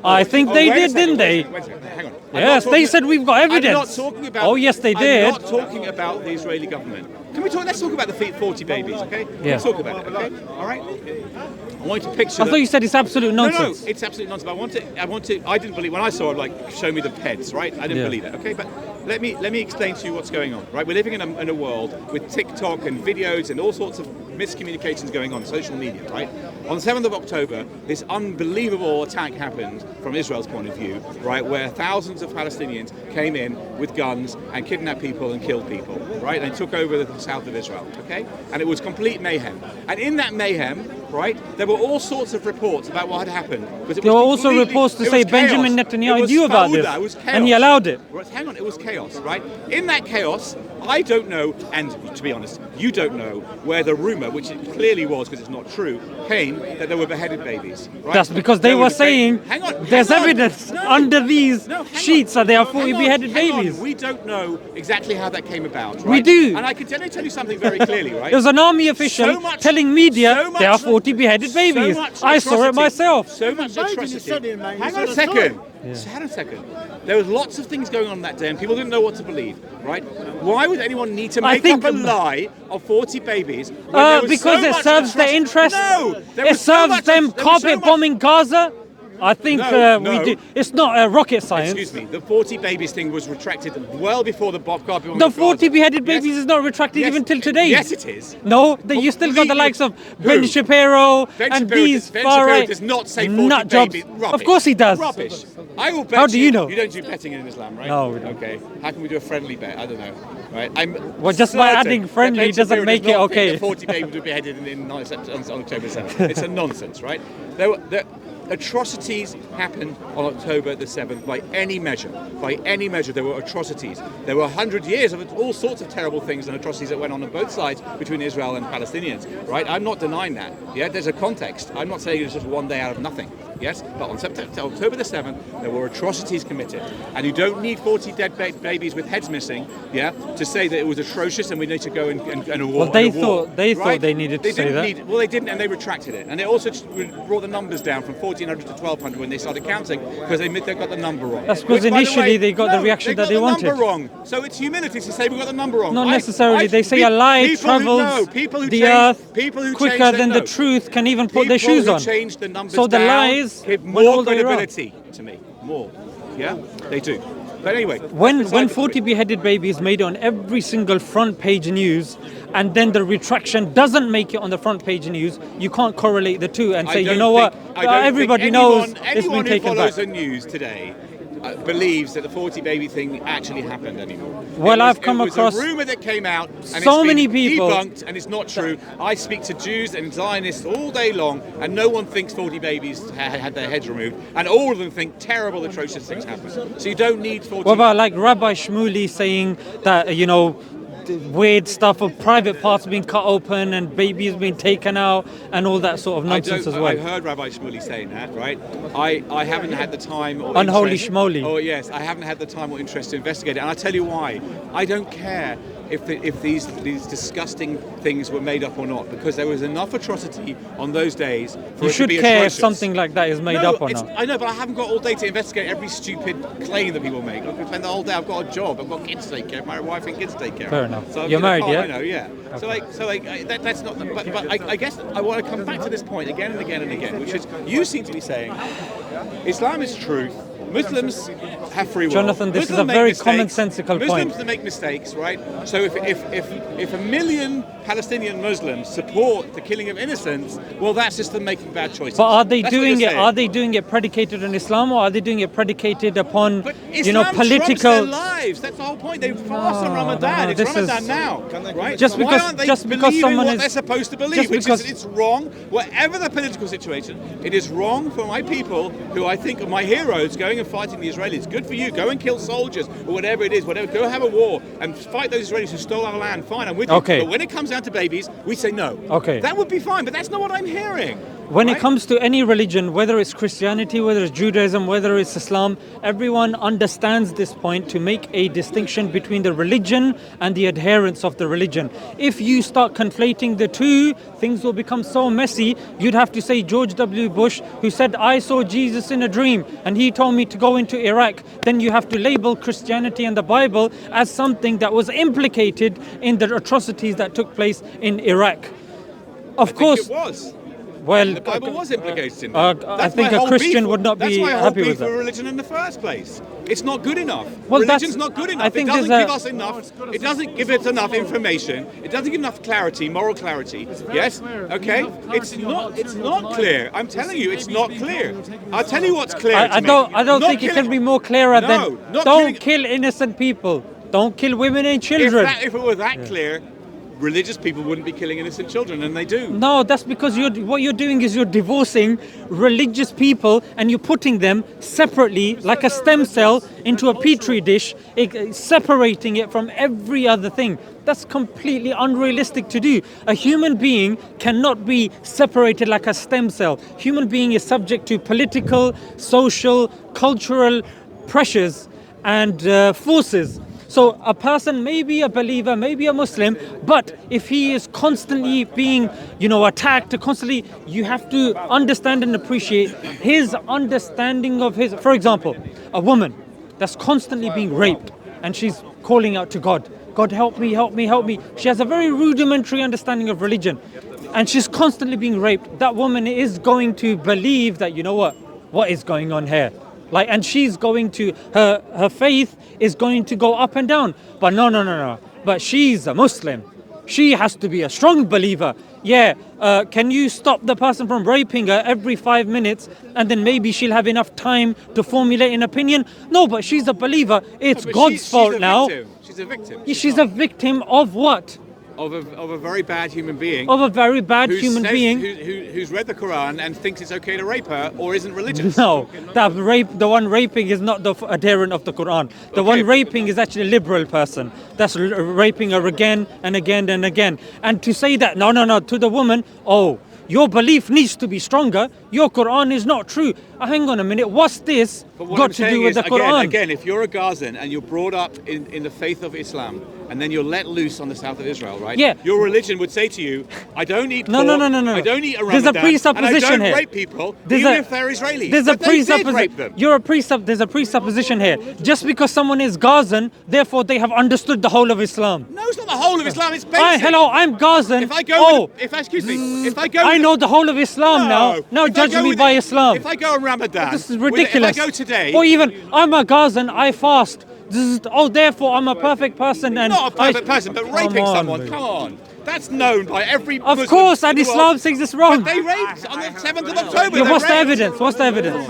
I think they wait a did, second, didn't they? Wait a second, hang on. I'm Yes, not they talking- said we've got evidence. I'm not talking about. Oh, yes, they did. I'm not talking about the Israeli government. Can we talk? Let's talk about the 40 babies, okay? Yeah. Let's talk about it, okay? All right. I want you to picture. I thought you said it's absolute nonsense. No, it's absolute nonsense. But I want to. I didn't believe when I saw it. Like, show me the heads, right? I didn't Yeah. believe it. Okay, but let me explain to you what's going on. Right, we're living in a world with TikTok and videos and all sorts of miscommunications going on, social media. Right. On the 7th of October, this unbelievable attack happened from Israel's point of view. Right, where thousands of Palestinians came in with guns and kidnapped people and killed people. Right, and took over the south of Israel. Okay, and it was complete mayhem. And in that mayhem, right, there were all sorts of reports about what had happened. There were also reports to say Benjamin Netanyahu knew about this, it was chaos. and he allowed it. Right, hang on, it was chaos, right? In that chaos, I don't know, and to be honest, you don't know where the rumour, which it clearly was because it's not true, came that there were beheaded babies. Right? That's because they There were was saying hang on, there's hang on. evidence No, under these no, hang sheets on. that there are No, 40 hang on, beheaded hang on. babies. We don't know exactly how that came about, right? We do. And I can tell you something very clearly, right? There was an army official So much- telling media so much- there are 40 beheaded babies. So much I saw it atrocity. myself. So much Biden atrocity. said it, man. He Hang said on a I saw second. it. Hang on a second. There was lots of things going on that day, and people didn't know what to believe. Right? Why would anyone need to I make think- up a lie of 40 babies? when there was Because so it much serves their atrocity? interest. No, there It was so serves much- them there was so carpet much- bombing Gaza. I think No, we no. do. It's not rocket science. Excuse me. The 40 babies thing was retracted well before the carpet bombing. The of 40 Gaza. beheaded Yes. babies is not retracted Yes. even till today. Yes, it is. No, you still got the Completely- likes of Who? Ben Shapiro Ben and Shapiro these Ben far Shapiro right does not say 40 nut jobs. babies. Rubbish. Of course he does. Rubbish. I will bet How do you know? You don't do betting in Islam, right? No, we don't. Okay. How can we do a friendly bet? I don't know. Right? I'm Well, just by certain adding that friendly Ben doesn't Shapiro make does it not think okay. that 40 babies were beheaded on October 7th. It's a nonsense, right? The atrocities happened on October the 7th by any measure. By any measure, there were atrocities. There were 100 years of all sorts of terrible things and atrocities that went on both sides between Israel and Palestinians, right? I'm not denying that. Yeah, there's a context. I'm not saying it's just one day out of nothing. Yes, but on October the 7th, there were atrocities committed. And you don't need 40 dead babies with heads missing, yeah, to say that it was atrocious and we need to go and war. Well, they and a war, thought they needed to They say didn't that. need- well, they didn't, and they retracted it. And they also brought the numbers down from 1,400 to 1,200 when they started counting because they got the number wrong. That's because Which, by the initially way, they got the reaction that they got wanted. the number wrong. So it's humility to say we got the number wrong. Not necessarily. They say a lie travels the earth quicker than the truth can even put their shoes on. Change the numbers So the down lies give went more all the way around. credibility to me. More. Yeah, they do. But anyway, When that's beside the 40 point. beheaded babies made it on every single front page news, and then the retraction doesn't make it on the front page news, you can't correlate the two and I say, you don't know what, think- I don't everybody think knows anyone it's been who taken follows back. the news today believes that the 40 baby thing actually happened anymore. Well, I've come it was across a rumor that came out, and so it's many been people- debunked, and it's not true. I speak to Jews and Zionists all day long, and no one thinks 40 babies had their heads removed, and all of them think terrible, atrocious things happened. So you don't need 40. What about like Rabbi Shmuley saying that, weird stuff of private parts being cut open and babies being taken out and all that sort of nonsense as well. I heard Rabbi Shmuley saying that, right? I haven't had the time or Unholy interest. Shmuley. Oh yes, I haven't had the time or interest to investigate it, and I'll tell you why. I don't care if these disgusting things were made up or not, because there was enough atrocity on those days for You it to should be care if atrocious. something like that is made up or not. I know, but I haven't got all day to investigate every stupid claim that people make. I could spend the whole day. I've got a job. I've got kids to take care of. My wife and kids to take care of. Fair enough. So You're married, yeah? I know, yeah. Okay. That's not. But I guess I want to come back to this point again and again and again, which is you seem to be saying Islam is truth. Muslims have free will. Jonathan, this is Muslims a make very mistakes. commonsensical point. Muslims make mistakes, right? So if a million Palestinian Muslims support the killing of innocents, well, that's just them making bad choices. But are they That's what doing you're it? saying. Are they doing it predicated on Islam, or are they doing it predicated upon, But Islam trumps political? their lives. That's the whole point. They fast on Ramadan. It's this is- Ramadan now, right? Just Why because- aren't they just because believing someone what is- they're supposed to believe? just Which because- is it's wrong. Whatever the political situation, it is wrong for my people, who I think are my heroes, going and fighting the Israelis. Good for you. Go and kill soldiers or whatever it is. Whatever. Go have a war and fight those Israelis who stole our land. Fine, I'm with you. Okay. But when it comes down to babies, we say no. Okay. That would be fine, but that's not what I'm hearing. When it right? comes to any religion, whether it's Christianity, whether it's Judaism, whether it's Islam, everyone understands this point to make a distinction between the religion and the adherents of the religion. If you start conflating the two, things will become so messy. You'd have to say George W. Bush, who said, I saw Jesus in a dream and he told me to go into Iraq. Then you have to label Christianity and the Bible as something that was implicated in the atrocities that took place in Iraq. Of course, it was. well, The Bible was implicated in that. I That's think my a whole Christian beef- would not that's be my whole happy beef with that. with religion in the first place. It's not good enough. Well, Religion's that's- not good I enough. think It doesn't there's give a- us enough. It doesn't give us enough information. It doesn't give enough clarity, moral clarity. Yes? clear. Okay? Enough clarity It's on not. what It's truth not and clear. lies. I'm telling It's you, it's babies not being clear. killed and taken I'll tell you what's clear. I to me. don't Not think it can be more clearer No, than not don't killing- kill innocent people. Don't kill women and If children. it were that clear, religious people wouldn't be killing innocent children, and they do. No, that's because what you're doing is you're divorcing religious people and you're putting them separately, like a stem cell, into a petri dish, separating it from every other thing. That's completely unrealistic to do. A human being cannot be separated like a stem cell. Human being is subject to political, social, cultural pressures and forces. So a person may be a believer, may be a Muslim, but if he is constantly being, attacked, constantly, you have to understand and appreciate his understanding of his. For example, a woman that's constantly being raped and she's calling out to God. God, help me, help me, help me. She has a very rudimentary understanding of religion and she's constantly being raped. That woman is going to believe that, what is going on here? And she's going to, her faith is going to go up and down. But no. But she's a Muslim. She has to be a strong believer. Yeah, can you stop the person from raping her every 5 minutes and then maybe she'll have enough time to formulate an opinion? No, but she's a believer. It's But God's fault she's a now. victim. She's a victim. She's a victim of what? Of a very bad human being. Of a very bad who human says- being. who's read the Quran and thinks it's okay to rape her or isn't religious. No, the one raping is not the adherent of the Quran. The one raping is actually a liberal person. That's raping her again and again and again. And to say that, no, to the woman, your belief needs to be stronger. Your Quran is not true. Hang on a minute. What's this But what got I'm to saying do with is, the Quran? Again, if you're a Gazan and you're brought up in the faith of Islam and then you're let loose on the south of Israel, right? Yeah. Your religion would say to you, I don't eat No. pork, I don't eat a There's a Ramadan, presupposition and I don't here. rape people, There's even a- if they're Israelis. There's a But they did rape them. There's a presupposition here. Just because someone is Gazan, therefore they have understood the whole of Islam. No, it's not the whole of Islam, it's basic. Hello, I'm Gazan. If I go, excuse me, if I go, I know the whole of Islam now. Now If I judge go me with- by Islam. If I go on Ramadan, This is ridiculous. If I go today, Or even, I'm a Gazan, I fast. Therefore I'm a perfect person. And not a perfect person, but Come raping on, someone, mate. come on. That's known by every Of Muslim course, in and the world. Islam says it's wrong. But they raped on the 7th of October. Yeah, they what's the raped. evidence? What's the evidence?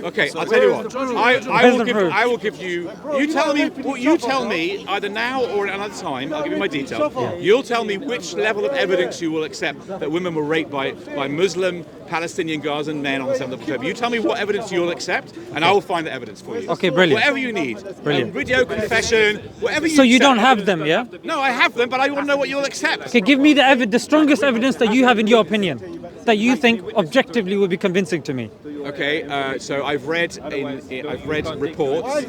Okay, I'll tell you what. I will give you. You tell me what you tell me either now or at another time. I'll give you my details. You'll tell me which level of evidence you will accept that women were raped by Muslim Palestinian Gazan men on the 7th of October. You tell me what evidence you'll accept, and I will find the evidence for you. Okay, brilliant. Whatever you need. Brilliant. Video confession, whatever you. So you accept. don't have them, yeah? No, I have them, but I want to know what you'll accept. Okay, give me the strongest evidence that you have in your opinion, that you think objectively would be convincing to me. Okay, so I've read reports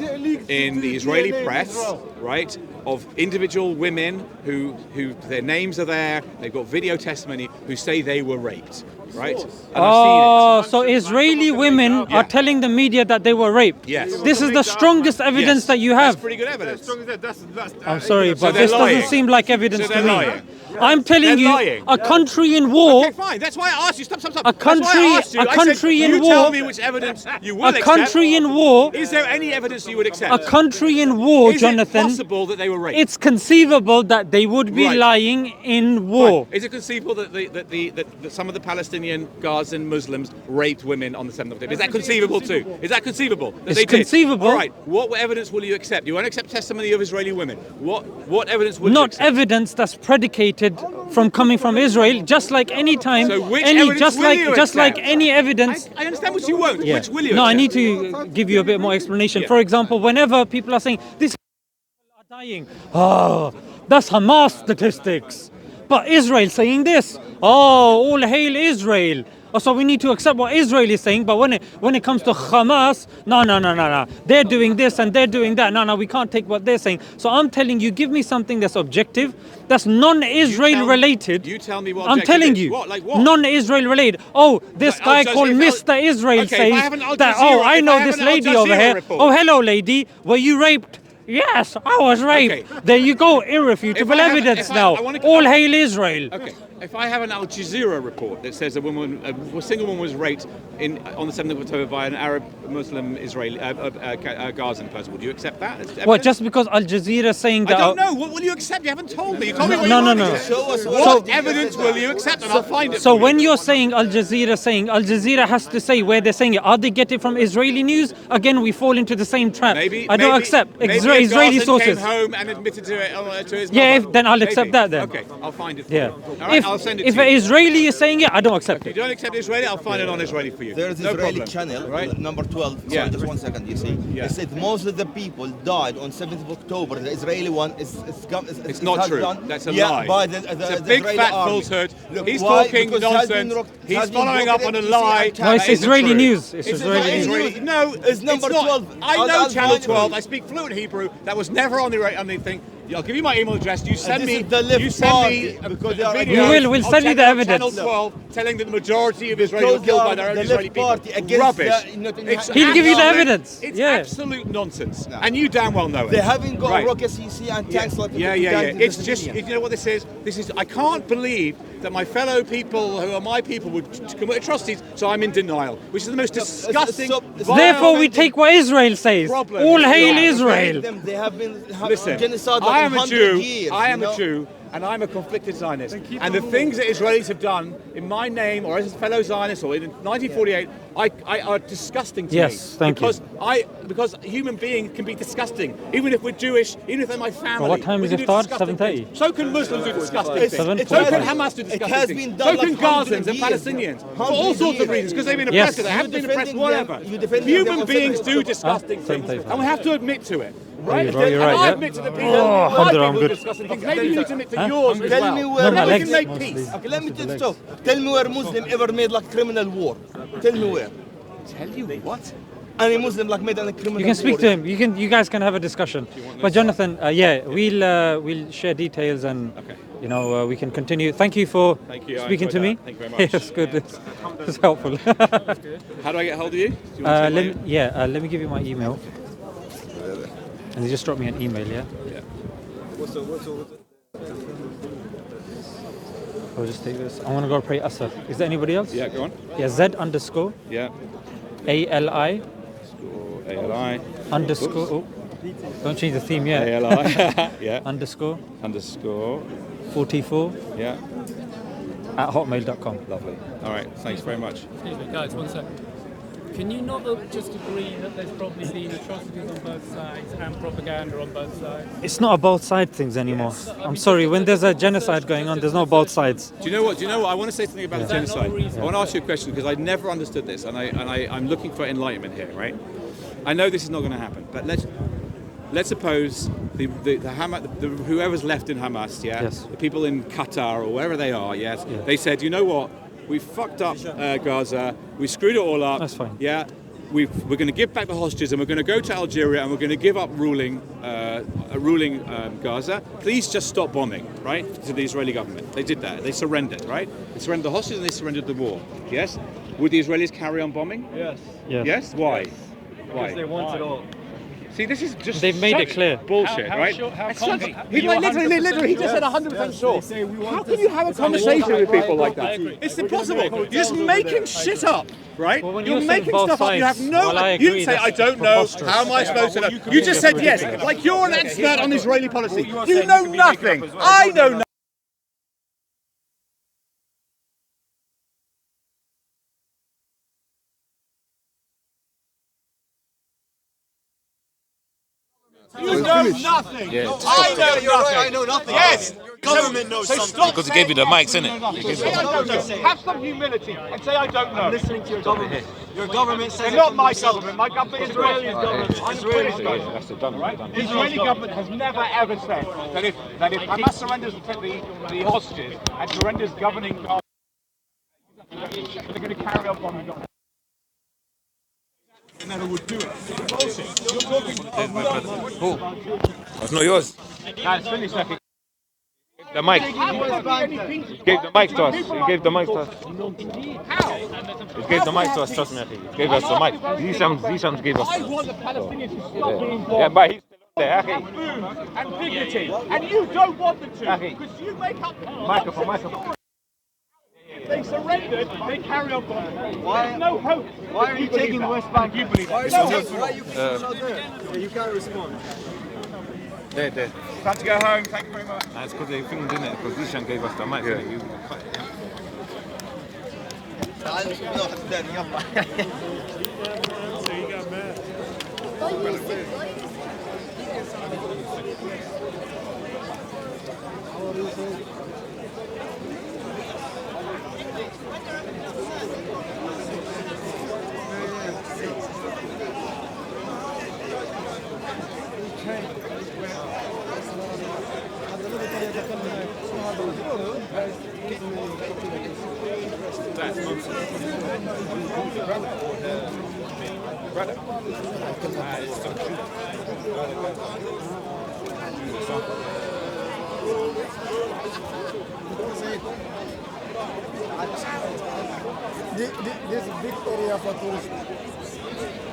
in the Israeli press, right, of individual women who their names are there. They've got video testimony who say they were raped, right? And I've seen it. So Israeli women are telling the media that they were raped. Yes. This is the strongest evidence Yes. that you That's have. pretty good evidence. I'm sorry, but they're this doesn't lying. seem like evidence So to they're me. lying. I'm telling They're you, lying. a country in war, Okay, fine. That's why I asked you. Stop. A That's why country- I asked you. a I country said, in you war- tell me which evidence you will a accept. country in war, Is there any evidence you would accept? a country in war, Is Jonathan. it possible that they were raped? It's conceivable that they would be Right. lying in war. Is it conceivable that some of the Palestinian Gazan Muslims raped women on the 7th of October? Is that conceivable too? Is that conceivable? That It's they did? conceivable. All right. What evidence will you accept? You won't accept testimony of Israeli women. What evidence will you Not accept? evidence that's predicated from coming from Israel, just like any time, So which evidence just will like you just like accept? any evidence. I understand what you won't. Yeah. Which will you No, I accept? need to give you a bit more explanation. Yeah. For example, whenever people are saying this people are dying, that's Hamas statistics. But Israel saying this, all hail Israel. So we need to accept what Israel is saying, but when it comes to Hamas, no. They're doing this and they're doing that. No, we can't take what they're saying. So I'm telling you, give me something that's objective, that's non-Israel related. You tell me what I'm objective telling is. you, What? Like what? non-Israel related. Oh, this Like, guy so called if Mr. Israel Okay, if I have says an Al that, Jazeera- I if know I have this an Al lady over Jazeera here. report. Oh, hello lady, were you raped? Yes, I was raped. Okay. There you go, If irrefutable I have- evidence if I- now. I wanna- All hail Israel. Okay, if I have an Al Jazeera report that says a single woman was raped on the 7th of October by an Arab Muslim Israeli Gazan person, would you accept that? as What, evidence? just because Al Jazeera saying I that? don't know. What will you accept? You haven't told me. You told me what No, you no, wanted. no. Show us What evidence will you accept? And I'll find it. So for you. when you're saying Al Jazeera has to say where they're saying it. Are they getting it from Israeli news? Again, we fall into the same trap. I don't accept maybe Israeli a Gazan sources. came home and admitted to it to his Yeah, mother. then I'll accept Maybe. that then. Okay, I'll find it for Yeah. you. All right, I'll send it If to an you. Israeli is saying it, I don't accept If you it. don't accept Israeli, I'll find it on Israeli for you. There is no Israeli problem. channel, right? number 12. Yeah. Sorry, just 1 second, you see. Yeah. It said most of the people died on 7th of October. The Israeli one It's not true. That's a lie. By the It's a big Israeli fat army. falsehood. Look, He's why? talking Because it has been nonsense. ro- He's has been following up on a broken lie. NBC No, it's That isn't Israeli true. news. It's It's Israeli not news. Israeli. No, It's number not. 12. I know I'll Channel find it. 12. I speak fluent Hebrew. That was never on the thing. I'll give you my email address. You send this me. is the left You send party, me because they a are video. We'll of send you the Channel evidence. 12 telling that the majority of Israelis were Because killed they by are their own the Israeli left people. party against Rubbish. the- not in- It's He'll give you the absolute- evidence. It's Yeah. absolute nonsense, and you damn well know it. They haven't got Right. rocket CC and tanks like Yeah. the It's just, you know what this is? This is, I can't believe that my fellow people who are my people would commit atrocities, so I'm in denial, which is the most disgusting. Therefore, we take what Israel says. Problem. All hail Yeah. Israel. They have been Listen, genocide I am a 100 Jew. years. I am you know? a Jew, and I'm a conflicted Zionist. And the things that Israelis have done in my name, or as a fellow Zionist, or in 1948, are disgusting to me. Yes, thank you. Because a human being can be disgusting, even if we're Jewish, even if they're my family. Well, what time We is can it do start? disgusting 7:30? things. So can Muslims do disgusting things. 7:45. So can Hamas do disgusting has things. been So done can like Gazans 100 and years. Palestinians. For 100 all sorts of years. reasons, because they've been Yes. oppressed, they haven't been oppressed, defending them. whatever. You defending them Human on beings 7th do of disgusting things, 7:35. and we have to admit to it. Right? Bro, you're right, and I yeah. admit to the people, Oh, my people I'm do good. disgusting things. Maybe you need to admit to yours as Tell well. me No, where my Then we legs can make mostly. peace. Okay, let me tell you. So, tell me where Muslim ever made like criminal war. Tell me where. Tell you what? Any Muslim like made a criminal war. You can speak to him. You guys can have a discussion. But Jonathan, we'll share details and we can continue. Thank you for Thank you, I speaking to me. enjoyed that. Thank you very much. It's good. It's helpful. How do I get hold of you? Do you want to take my- let me give you my email. And you just drop me an email, yeah? Yeah. I'll just take this. I want to go pray Asr. Is there anybody else? Yeah, go on. Yeah, Z underscore Yeah. ALI Or ALI. underscore. Oh, don't change the theme yet. ALI. Yeah. Underscore Underscore. 44 Yeah. at hotmail.com. Lovely. All right. Thanks very much. Excuse me, guys, one second. Can you not just agree that there's probably been atrocities on both sides and propaganda on both sides? It's not a both side things anymore. I'm sorry, when there's a genocide going on, there's no both sides. Do you know what? I want to say something about the Is that not genocide. a reason? I want to ask you a question because I never understood this, and I'm looking for enlightenment here. Right? I know this is not going to happen, but let's suppose the Hamas, whoever's left in Hamas, Yes. the people in Qatar or wherever they are, Yeah. they said, you know what? We fucked up Gaza. We screwed it all up. That's fine. Yeah. We're going to give back the hostages and we're going to go to Algeria and we're going to give up ruling Gaza. Please just stop bombing, right? To the Israeli government. They did that. They surrendered, right? They surrendered the hostages and they surrendered the war. Yes? Would the Israelis carry on bombing? Yes. Yes? Why? Because they want it all. See, this is just They've made it such clear. bullshit, How right? sure- how It's such- confident- he like literally, he just said 100% sure. How can you have a conversation with people like that? It's impossible. You're just making shit up, right? Well, when You're you're saying making both stuff up. You have sides, no. well, I You agree, didn't say, that's I don't know. preposterous. How am I supposed to know? You just said yes, like you're an expert on Israeli policy. You know nothing. I know nothing. You know nothing. I know nothing. I know nothing. Yes. Government knows something. Because he gave you the mics, innit? Say I don't know. Have some humility and say I don't know. I'm listening to your government. Your government says They're not my government. My government is Israeli government. Israeli government. That's the done. The Israeli government has never ever said that if Hamas surrenders the hostages and surrenders governing Gaza, they're going to carry on bombing Gaza. They never would do it. Bullshit. You're talking. Who? That's not yours. Guys, finish that. The mic. He gave the mic to us. He gave the mic to us. How? He gave the mic to us, trust me. He gave us the mic. These sons gave us. I want the Palestinians to stop being bombed. Yeah, but he's still there. Food and dignity, and you don't want them to, because you make up. Microphone. If they surrendered, they carry on bombing. Why- There's no hope. Why are you taking the West Bank? You believe Why are that? you No taking hope. why are you keeping out there? Yeah, you can't respond. There. Time to go home. Thank you very much. That's because they filmed, didn't it? Because Zishan gave us the mic. Yeah. This is a big area for tourists.